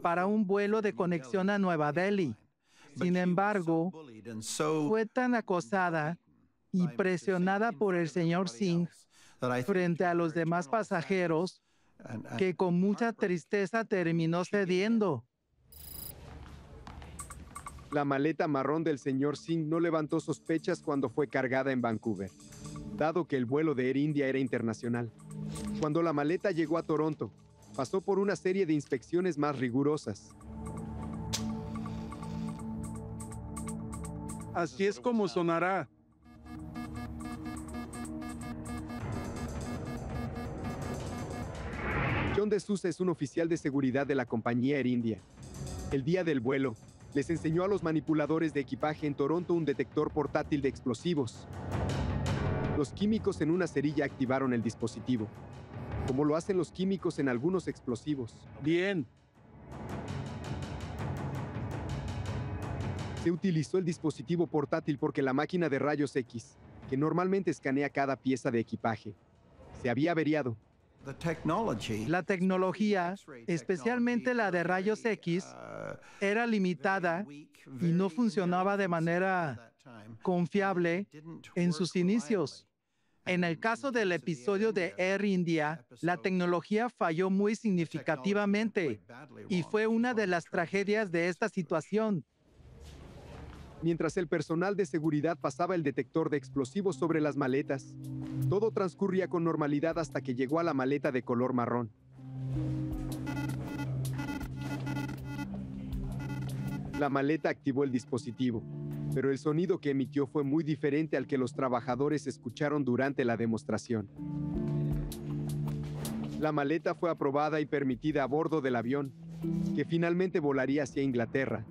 para un vuelo de conexión a Nueva Delhi. Sin embargo, fue tan acosada y presionada por el señor Singh frente a los demás pasajeros que con mucha tristeza terminó cediendo. La maleta marrón del señor Singh no levantó sospechas cuando fue cargada en Vancouver, dado que el vuelo de Air India era internacional. Cuando la maleta llegó a Toronto, pasó por una serie de inspecciones más rigurosas. Así es como sonará. John de Sousa es un oficial de seguridad de la compañía Air India. El día del vuelo, les enseñó a los manipuladores de equipaje en Toronto un detector portátil de explosivos. Los químicos en una cerilla activaron el dispositivo, como lo hacen los químicos en algunos explosivos. Bien. Se utilizó el dispositivo portátil porque la máquina de rayos X, que normalmente escanea cada pieza de equipaje, se había averiado. La tecnología, especialmente la de rayos X, era limitada y no funcionaba de manera confiable en sus inicios. En el caso del episodio de Air India, la tecnología falló muy significativamente y fue una de las tragedias de esta situación. Mientras el personal de seguridad pasaba el detector de explosivos sobre las maletas, todo transcurría con normalidad hasta que llegó a la maleta de color marrón. La maleta activó el dispositivo, pero el sonido que emitió fue muy diferente al que los trabajadores escucharon durante la demostración. La maleta fue aprobada y permitida a bordo del avión, que finalmente volaría hacia Inglaterra.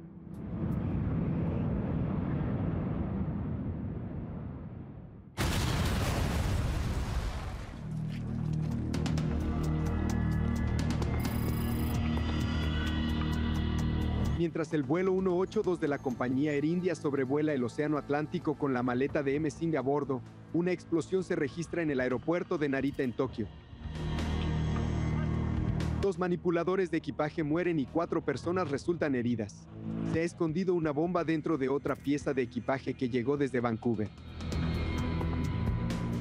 Mientras el vuelo 182 de la compañía Air India sobrevuela el Océano Atlántico con la maleta de M. Singh a bordo, una explosión se registra en el aeropuerto de Narita en Tokio. 2 manipuladores de equipaje mueren y 4 personas resultan heridas. Se ha escondido una bomba dentro de otra pieza de equipaje que llegó desde Vancouver.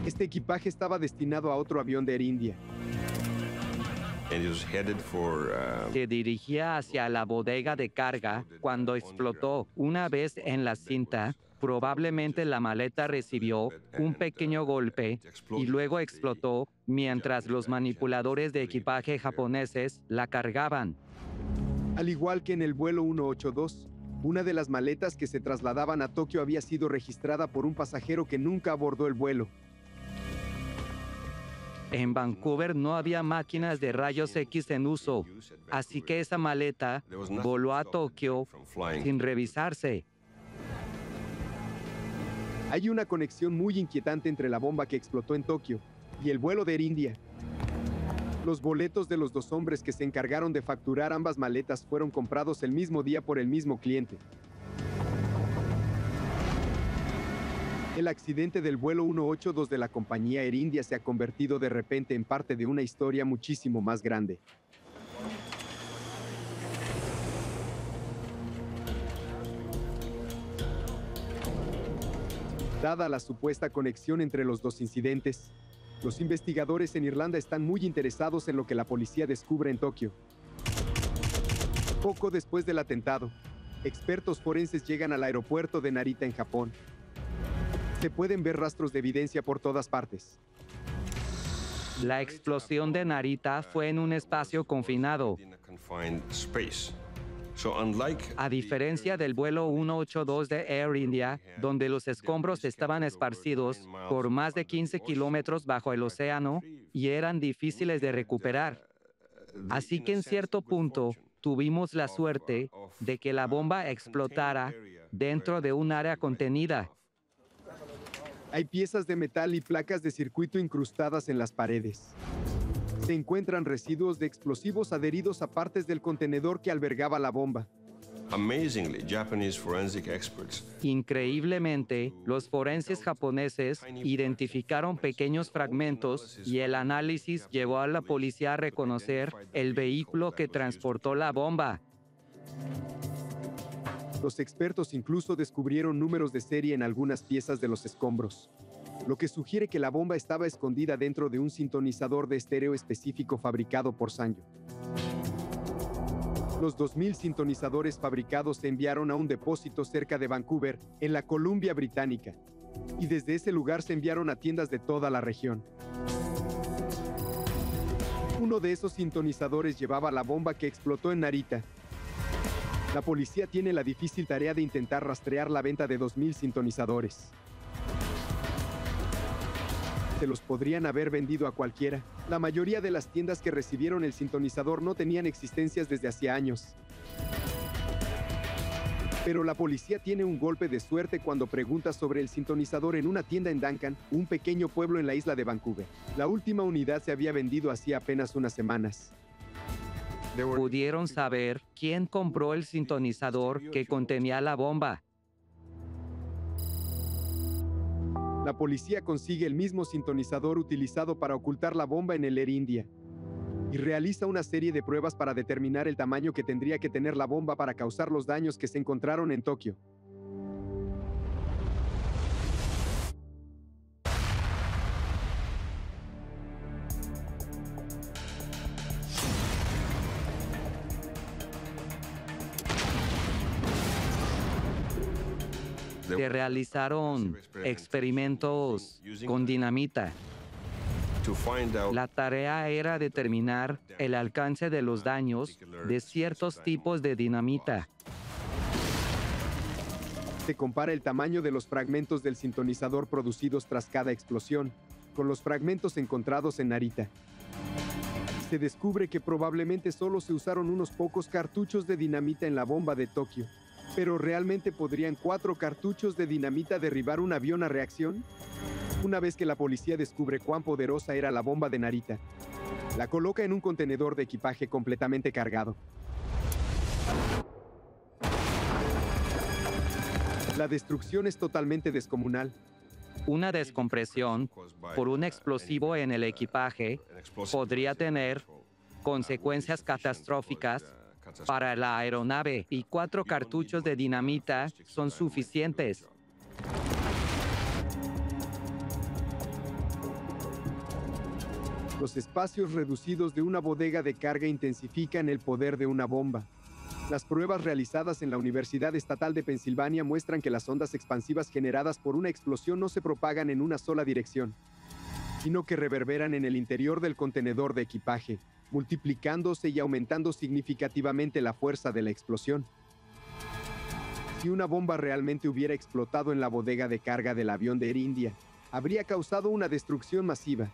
Este equipaje estaba destinado a otro avión de Air India. Se dirigía hacia la bodega de carga cuando explotó. Una vez en la cinta, probablemente la maleta recibió un pequeño golpe y luego explotó mientras los manipuladores de equipaje japoneses la cargaban. Al igual que en el vuelo 182, una de las maletas que se trasladaban a Tokio había sido registrada por un pasajero que nunca abordó el vuelo. En Vancouver no había máquinas de rayos X en uso, así que esa maleta voló a Tokio sin revisarse. Hay una conexión muy inquietante entre la bomba que explotó en Tokio y el vuelo de Air India. Los boletos de los dos hombres que se encargaron de facturar ambas maletas fueron comprados el mismo día por el mismo cliente. El accidente del vuelo 182 de la compañía Air India se ha convertido de repente en parte de una historia muchísimo más grande. Dada la supuesta conexión entre los dos incidentes, los investigadores en Irlanda están muy interesados en lo que la policía descubre en Tokio. Poco después del atentado, expertos forenses llegan al aeropuerto de Narita en Japón. Se pueden ver rastros de evidencia por todas partes. La explosión de Narita fue en un espacio confinado. A diferencia del vuelo 182 de Air India, donde los escombros estaban esparcidos por más de 15 kilómetros bajo el océano y eran difíciles de recuperar. Así que en cierto punto tuvimos la suerte de que la bomba explotara dentro de un área contenida. Hay piezas de metal y placas de circuito incrustadas en las paredes. Se encuentran residuos de explosivos adheridos a partes del contenedor que albergaba la bomba. Increíblemente, los forenses japoneses identificaron pequeños fragmentos y el análisis llevó a la policía a reconocer el vehículo que transportó la bomba. Los expertos incluso descubrieron números de serie en algunas piezas de los escombros, lo que sugiere que la bomba estaba escondida dentro de un sintonizador de estéreo específico fabricado por Sanyo. Los 2.000 sintonizadores fabricados se enviaron a un depósito cerca de Vancouver, en la Columbia Británica, y desde ese lugar se enviaron a tiendas de toda la región. Uno de esos sintonizadores llevaba la bomba que explotó en Narita. La policía tiene la difícil tarea de intentar rastrear la venta de 2.000 sintonizadores. Se los podrían haber vendido a cualquiera. La mayoría de las tiendas que recibieron el sintonizador no tenían existencias desde hacía años. Pero la policía tiene un golpe de suerte cuando pregunta sobre el sintonizador en una tienda en Duncan, un pequeño pueblo en la isla de Vancouver. La última unidad se había vendido hacía apenas unas semanas. Pudieron saber quién compró el sintonizador que contenía la bomba. La policía consigue el mismo sintonizador utilizado para ocultar la bomba en el Air India y realiza una serie de pruebas para determinar el tamaño que tendría que tener la bomba para causar los daños que se encontraron en Tokio. Se realizaron experimentos con dinamita. La tarea era determinar el alcance de los daños de ciertos tipos de dinamita. Se compara el tamaño de los fragmentos del sintonizador producidos tras cada explosión con los fragmentos encontrados en Narita. Se descubre que probablemente solo se usaron unos pocos cartuchos de dinamita en la bomba de Tokio. ¿Pero realmente podrían 4 cartuchos de dinamita derribar un avión a reacción? Una vez que la policía descubre cuán poderosa era la bomba de Narita, la coloca en un contenedor de equipaje completamente cargado. La destrucción es totalmente descomunal. Una descompresión por un explosivo en el equipaje podría tener consecuencias catastróficas para la aeronave, y 4 cartuchos de dinamita son suficientes. Los espacios reducidos de una bodega de carga intensifican el poder de una bomba. Las pruebas realizadas en la Universidad Estatal de Pensilvania muestran que las ondas expansivas generadas por una explosión no se propagan en una sola dirección, sino que reverberan en el interior del contenedor de equipaje, multiplicándose y aumentando significativamente la fuerza de la explosión. Si una bomba realmente hubiera explotado en la bodega de carga del avión de Air India, habría causado una destrucción masiva.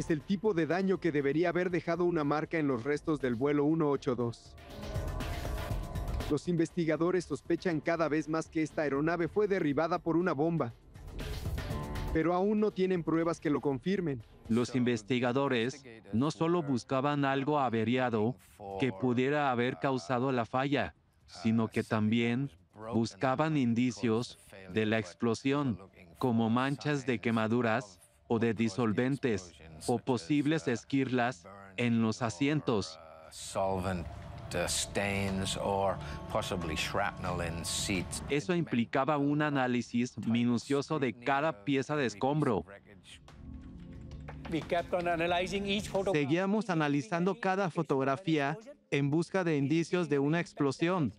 Es el tipo de daño que debería haber dejado una marca en los restos del vuelo 182. Los investigadores sospechan cada vez más que esta aeronave fue derribada por una bomba, pero aún no tienen pruebas que lo confirmen. Los investigadores no solo buscaban algo averiado que pudiera haber causado la falla, sino que también buscaban indicios de la explosión, como manchas de quemaduras o de disolventes o posibles esquirlas en los asientos. Eso implicaba un análisis minucioso de cada pieza de escombro. Seguíamos analizando cada fotografía en busca de indicios de una explosión.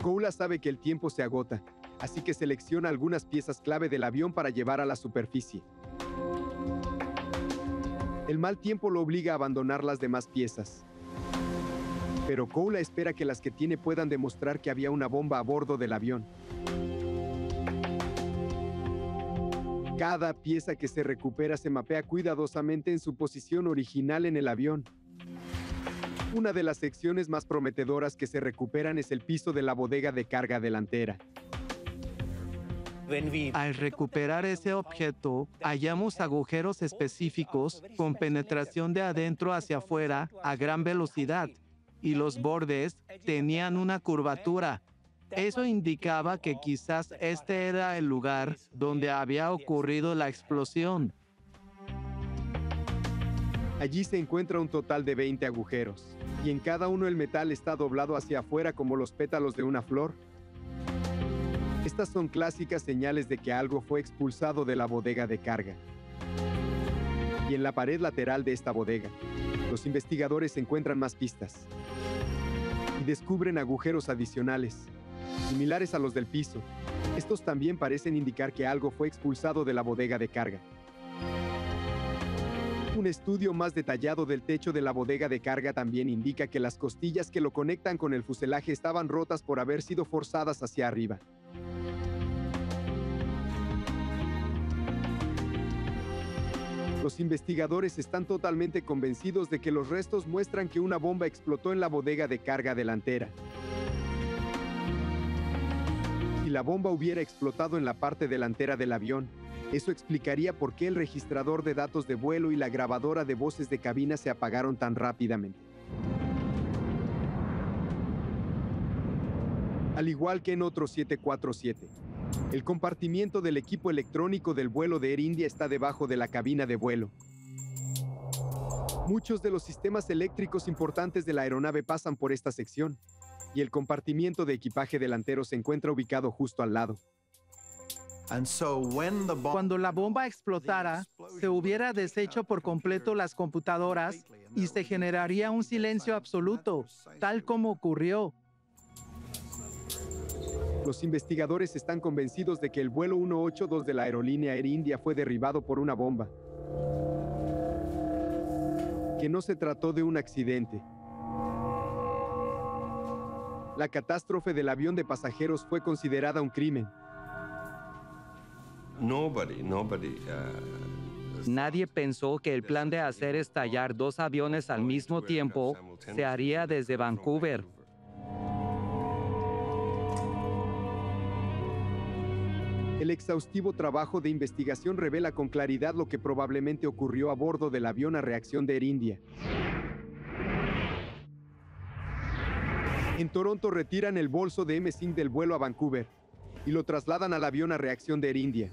Koula sabe que el tiempo se agota, así que selecciona algunas piezas clave del avión para llevar a la superficie. El mal tiempo lo obliga a abandonar las demás piezas. Pero Koula espera que las que tiene puedan demostrar que había una bomba a bordo del avión. Cada pieza que se recupera se mapea cuidadosamente en su posición original en el avión. Una de las secciones más prometedoras que se recuperan es el piso de la bodega de carga delantera. Al recuperar ese objeto, hallamos agujeros específicos con penetración de adentro hacia afuera a gran velocidad, y los bordes tenían una curvatura. Eso indicaba que quizás este era el lugar donde había ocurrido la explosión. Allí se encuentra un total de 20 agujeros, y en cada uno el metal está doblado hacia afuera como los pétalos de una flor. Estas son clásicas señales de que algo fue expulsado de la bodega de carga. Y en la pared lateral de esta bodega, los investigadores encuentran más pistas y descubren agujeros adicionales, similares a los del piso. Estos también parecen indicar que algo fue expulsado de la bodega de carga. Un estudio más detallado del techo de la bodega de carga también indica que las costillas que lo conectan con el fuselaje estaban rotas por haber sido forzadas hacia arriba. Los investigadores están totalmente convencidos de que los restos muestran que una bomba explotó en la bodega de carga delantera. Si la bomba hubiera explotado en la parte delantera del avión, eso explicaría por qué el registrador de datos de vuelo y la grabadora de voces de cabina se apagaron tan rápidamente. Al igual que en otro 747, el compartimiento del equipo electrónico del vuelo de Air India está debajo de la cabina de vuelo. Muchos de los sistemas eléctricos importantes de la aeronave pasan por esta sección, y el compartimiento de equipaje delantero se encuentra ubicado justo al lado. Cuando la bomba explotara, se hubiera deshecho por completo las computadoras y se generaría un silencio absoluto, tal como ocurrió. Los investigadores están convencidos de que el vuelo 182 de la aerolínea Air India fue derribado por una bomba, que no se trató de un accidente. La catástrofe del avión de pasajeros fue considerada un crimen. Nadie pensó que el plan de hacer estallar dos aviones al mismo tiempo se haría desde Vancouver. El exhaustivo trabajo de investigación revela con claridad lo que probablemente ocurrió a bordo del avión a reacción de Air India. En Toronto retiran el bolso de M5 del vuelo a Vancouver y lo trasladan al avión a reacción de Air India.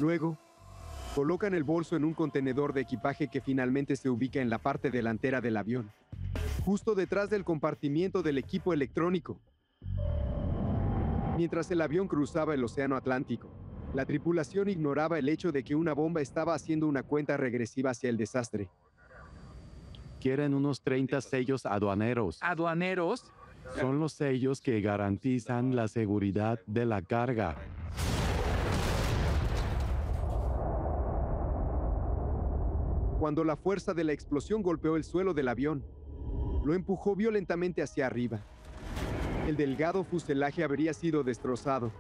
Luego, colocan el bolso en un contenedor de equipaje que finalmente se ubica en la parte delantera del avión, justo detrás del compartimiento del equipo electrónico. Mientras el avión cruzaba el Océano Atlántico, la tripulación ignoraba el hecho de que una bomba estaba haciendo una cuenta regresiva hacia el desastre. Quieren unos 30 sellos aduaneros. ¿Aduaneros? Son los sellos que garantizan la seguridad de la carga. Cuando la fuerza de la explosión golpeó el suelo del avión, lo empujó violentamente hacia arriba. El delgado fuselaje habría sido destrozado.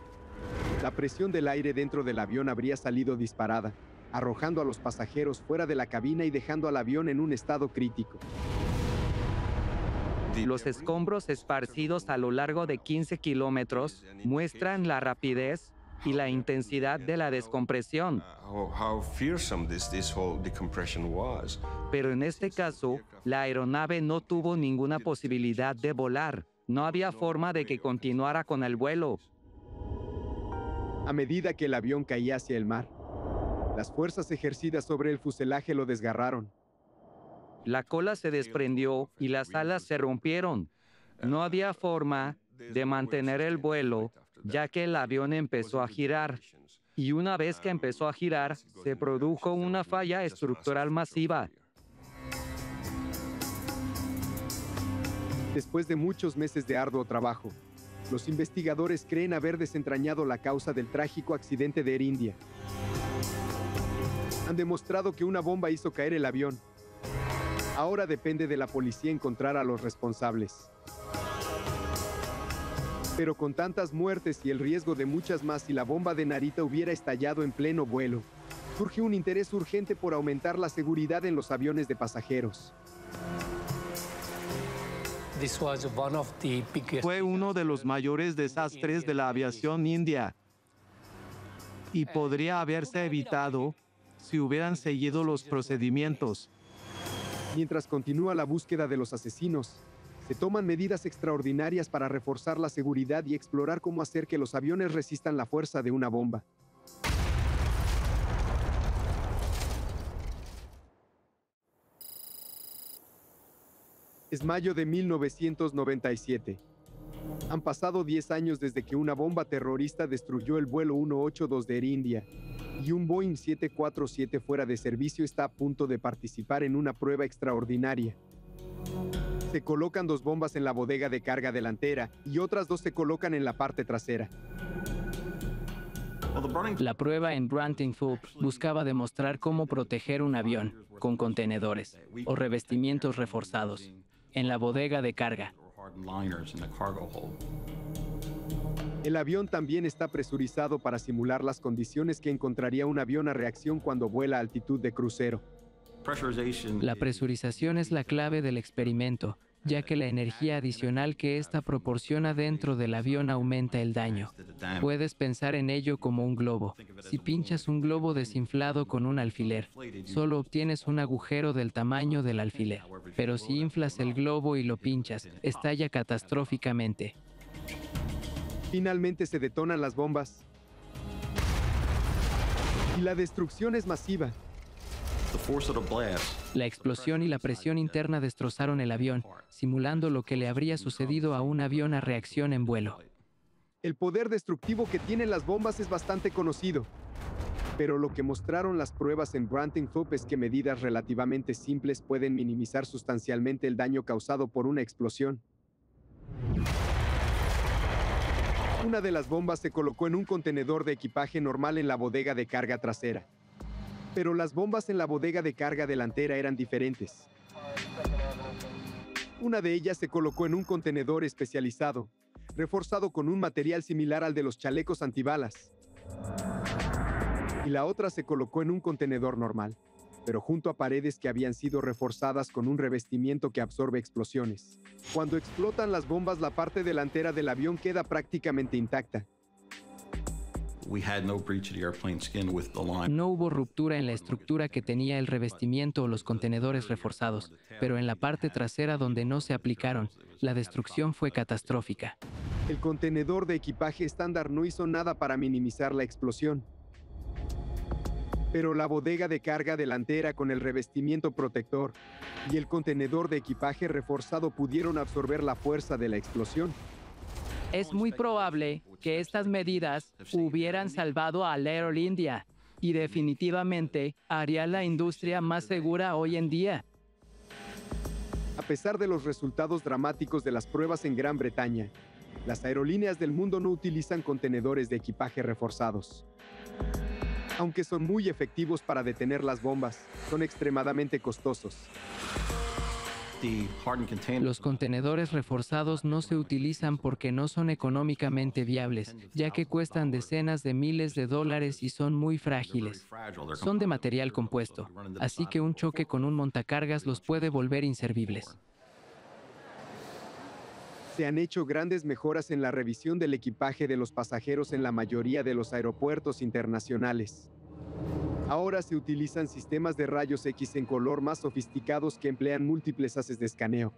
La presión del aire dentro del avión habría salido disparada, arrojando a los pasajeros fuera de la cabina y dejando al avión en un estado crítico. Los escombros esparcidos a lo largo de 15 kilómetros muestran la rapidez y la intensidad de la descompresión. Pero en este caso, la aeronave no tuvo ninguna posibilidad de volar. No había forma de que continuara con el vuelo. A medida que el avión caía hacia el mar, las fuerzas ejercidas sobre el fuselaje lo desgarraron. La cola se desprendió y las alas se rompieron. No había forma de mantener el vuelo, ya que el avión empezó a girar. Y una vez que empezó a girar, se produjo una falla estructural masiva. Después de muchos meses de arduo trabajo, los investigadores creen haber desentrañado la causa del trágico accidente de Air India. Han demostrado que una bomba hizo caer el avión. Ahora depende de la policía encontrar a los responsables. Pero con tantas muertes y el riesgo de muchas más si la bomba de Narita hubiera estallado en pleno vuelo, surge un interés urgente por aumentar la seguridad en los aviones de pasajeros. Fue uno de los mayores desastres de la aviación india y podría haberse evitado si hubieran seguido los procedimientos. Mientras continúa la búsqueda de los asesinos, se toman medidas extraordinarias para reforzar la seguridad y explorar cómo hacer que los aviones resistan la fuerza de una bomba. Es mayo de 1997. Han pasado 10 años desde que una bomba terrorista destruyó el vuelo 182 de Air India, y un Boeing 747 fuera de servicio está a punto de participar en una prueba extraordinaria. Se colocan 2 bombas en la bodega de carga delantera y otras 2 se colocan en la parte trasera. La prueba en Branting Fup buscaba demostrar cómo proteger un avión con contenedores o revestimientos reforzados en la bodega de carga. El avión también está presurizado para simular las condiciones que encontraría un avión a reacción cuando vuela a altitud de crucero. La presurización es la clave del experimento, ya que la energía adicional que ésta proporciona dentro del avión aumenta el daño. Puedes pensar en ello como un globo. Si pinchas un globo desinflado con un alfiler, solo obtienes un agujero del tamaño del alfiler. Pero si inflas el globo y lo pinchas, estalla catastróficamente. Finalmente se detonan las bombas. Y la destrucción es masiva. La explosión y la presión interna destrozaron el avión, simulando lo que le habría sucedido a un avión a reacción en vuelo. El poder destructivo que tienen las bombas es bastante conocido. Pero lo que mostraron las pruebas en Branting Fup es que medidas relativamente simples pueden minimizar sustancialmente el daño causado por una explosión. Una de las bombas se colocó en un contenedor de equipaje normal en la bodega de carga trasera. Pero las bombas en la bodega de carga delantera eran diferentes. Una de ellas se colocó en un contenedor especializado, reforzado con un material similar al de los chalecos antibalas. Y la otra se colocó en un contenedor normal, pero junto a paredes que habían sido reforzadas con un revestimiento que absorbe explosiones. Cuando explotan las bombas, la parte delantera del avión queda prácticamente intacta. No hubo ruptura en la estructura que tenía el revestimiento o los contenedores reforzados, pero en la parte trasera donde no se aplicaron, la destrucción fue catastrófica. El contenedor de equipaje estándar no hizo nada para minimizar la explosión. Pero la bodega de carga delantera con el revestimiento protector y el contenedor de equipaje reforzado pudieron absorber la fuerza de la explosión. Es muy probable que estas medidas hubieran salvado a Air India y definitivamente haría la industria más segura hoy en día. A pesar de los resultados dramáticos de las pruebas en Gran Bretaña, las aerolíneas del mundo no utilizan contenedores de equipaje reforzados. Aunque son muy efectivos para detener las bombas, son extremadamente costosos. Los contenedores reforzados no se utilizan porque no son económicamente viables, ya que cuestan decenas de miles de dólares y son muy frágiles. Son de material compuesto, así que un choque con un montacargas los puede volver inservibles. Se han hecho grandes mejoras en la revisión del equipaje de los pasajeros en la mayoría de los aeropuertos internacionales. Ahora se utilizan sistemas de rayos X en color más sofisticados que emplean múltiples haces de escaneo.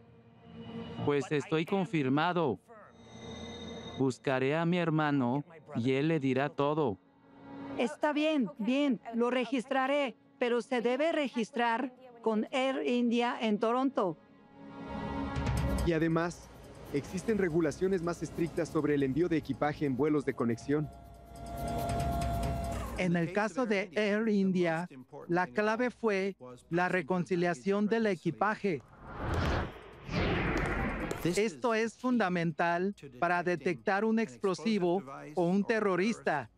Pues estoy confirmado. Buscaré a mi hermano y él le dirá todo. Está bien, lo registraré, pero se debe registrar con Air India en Toronto. Y además, existen regulaciones más estrictas sobre el envío de equipaje en vuelos de conexión. En el caso de Air India, la clave fue la reconciliación del equipaje. Esto es fundamental para detectar un explosivo o un terrorista.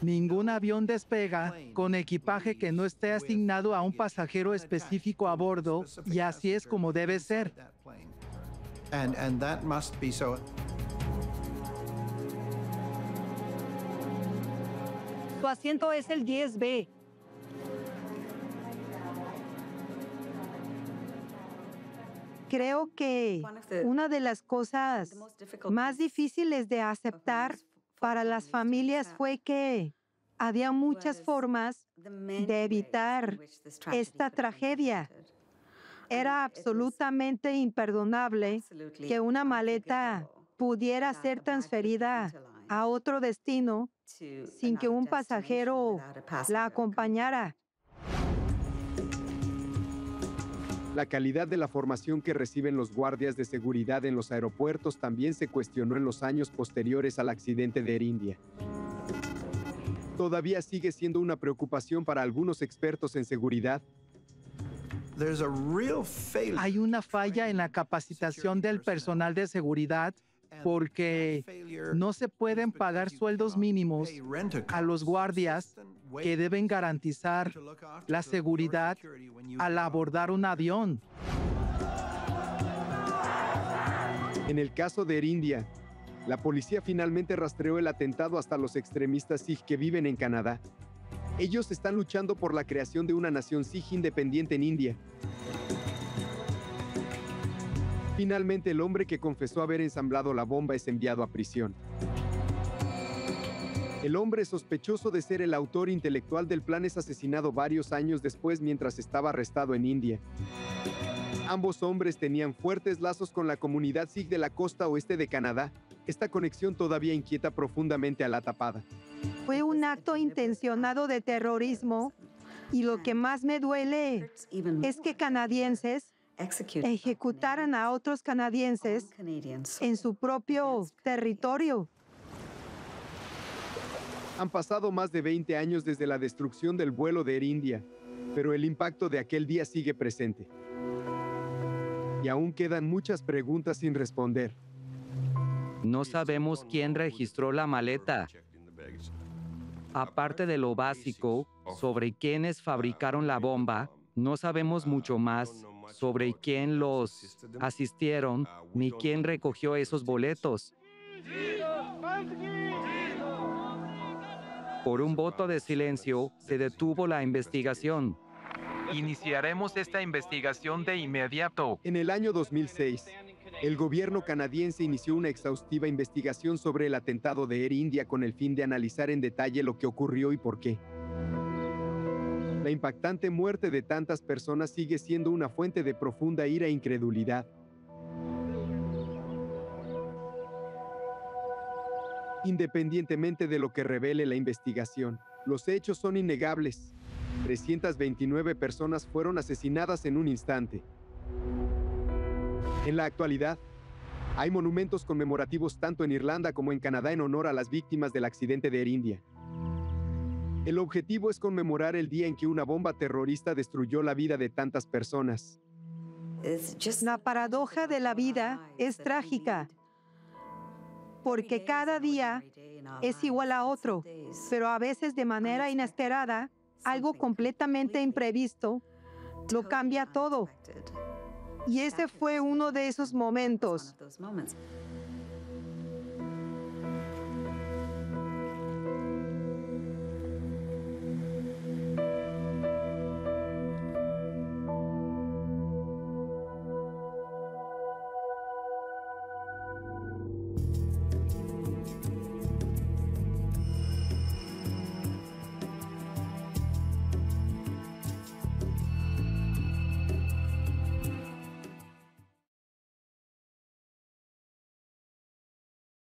Ningún avión despega con equipaje que no esté asignado a un pasajero específico a bordo, y así es como debe ser. And that must be so. Su asiento es el 10B. Creo que una de las cosas más difíciles de aceptar para las familias fue que había muchas formas de evitar esta tragedia. Era absolutamente imperdonable que una maleta pudiera ser transferida a otro destino sin que un pasajero la acompañara. La calidad de la formación que reciben los guardias de seguridad en los aeropuertos también se cuestionó en los años posteriores al accidente de Air India. Todavía sigue siendo una preocupación para algunos expertos en seguridad. Hay una falla en la capacitación del personal de seguridad porque no se pueden pagar sueldos mínimos a los guardias que deben garantizar la seguridad al abordar un avión. En el caso de Air India, la policía finalmente rastreó el atentado hasta los extremistas Sikh que viven en Canadá. Ellos están luchando por la creación de una nación Sikh independiente en India. Finalmente, el hombre que confesó haber ensamblado la bomba es enviado a prisión. El hombre sospechoso de ser el autor intelectual del plan es asesinado varios años después mientras estaba arrestado en India. Ambos hombres tenían fuertes lazos con la comunidad Sikh de la costa oeste de Canadá. Esta conexión todavía inquieta profundamente a la tapada. Fue un acto intencionado de terrorismo y lo que más me duele es que canadienses ejecutaran a otros canadienses en su propio territorio. Han pasado más de 20 años desde la destrucción del vuelo de Air India, pero el impacto de aquel día sigue presente. Y aún quedan muchas preguntas sin responder. No sabemos quién registró la maleta. Aparte de lo básico sobre quiénes fabricaron la bomba, no sabemos mucho más sobre quién los asistieron ni quién recogió esos boletos. Por un voto de silencio, se detuvo la investigación. Iniciaremos esta investigación de inmediato. En el año 2006, el gobierno canadiense inició una exhaustiva investigación sobre el atentado de Air India con el fin de analizar en detalle lo que ocurrió y por qué. La impactante muerte de tantas personas sigue siendo una fuente de profunda ira e incredulidad. Independientemente de lo que revele la investigación, los hechos son innegables. 329 personas fueron asesinadas en un instante. En la actualidad, hay monumentos conmemorativos tanto en Irlanda como en Canadá en honor a las víctimas del accidente de Air India. El objetivo es conmemorar el día en que una bomba terrorista destruyó la vida de tantas personas. La paradoja de la vida es trágica, porque cada día es igual a otro, pero a veces de manera inesperada, algo completamente imprevisto lo cambia todo. Y ese fue uno de esos momentos.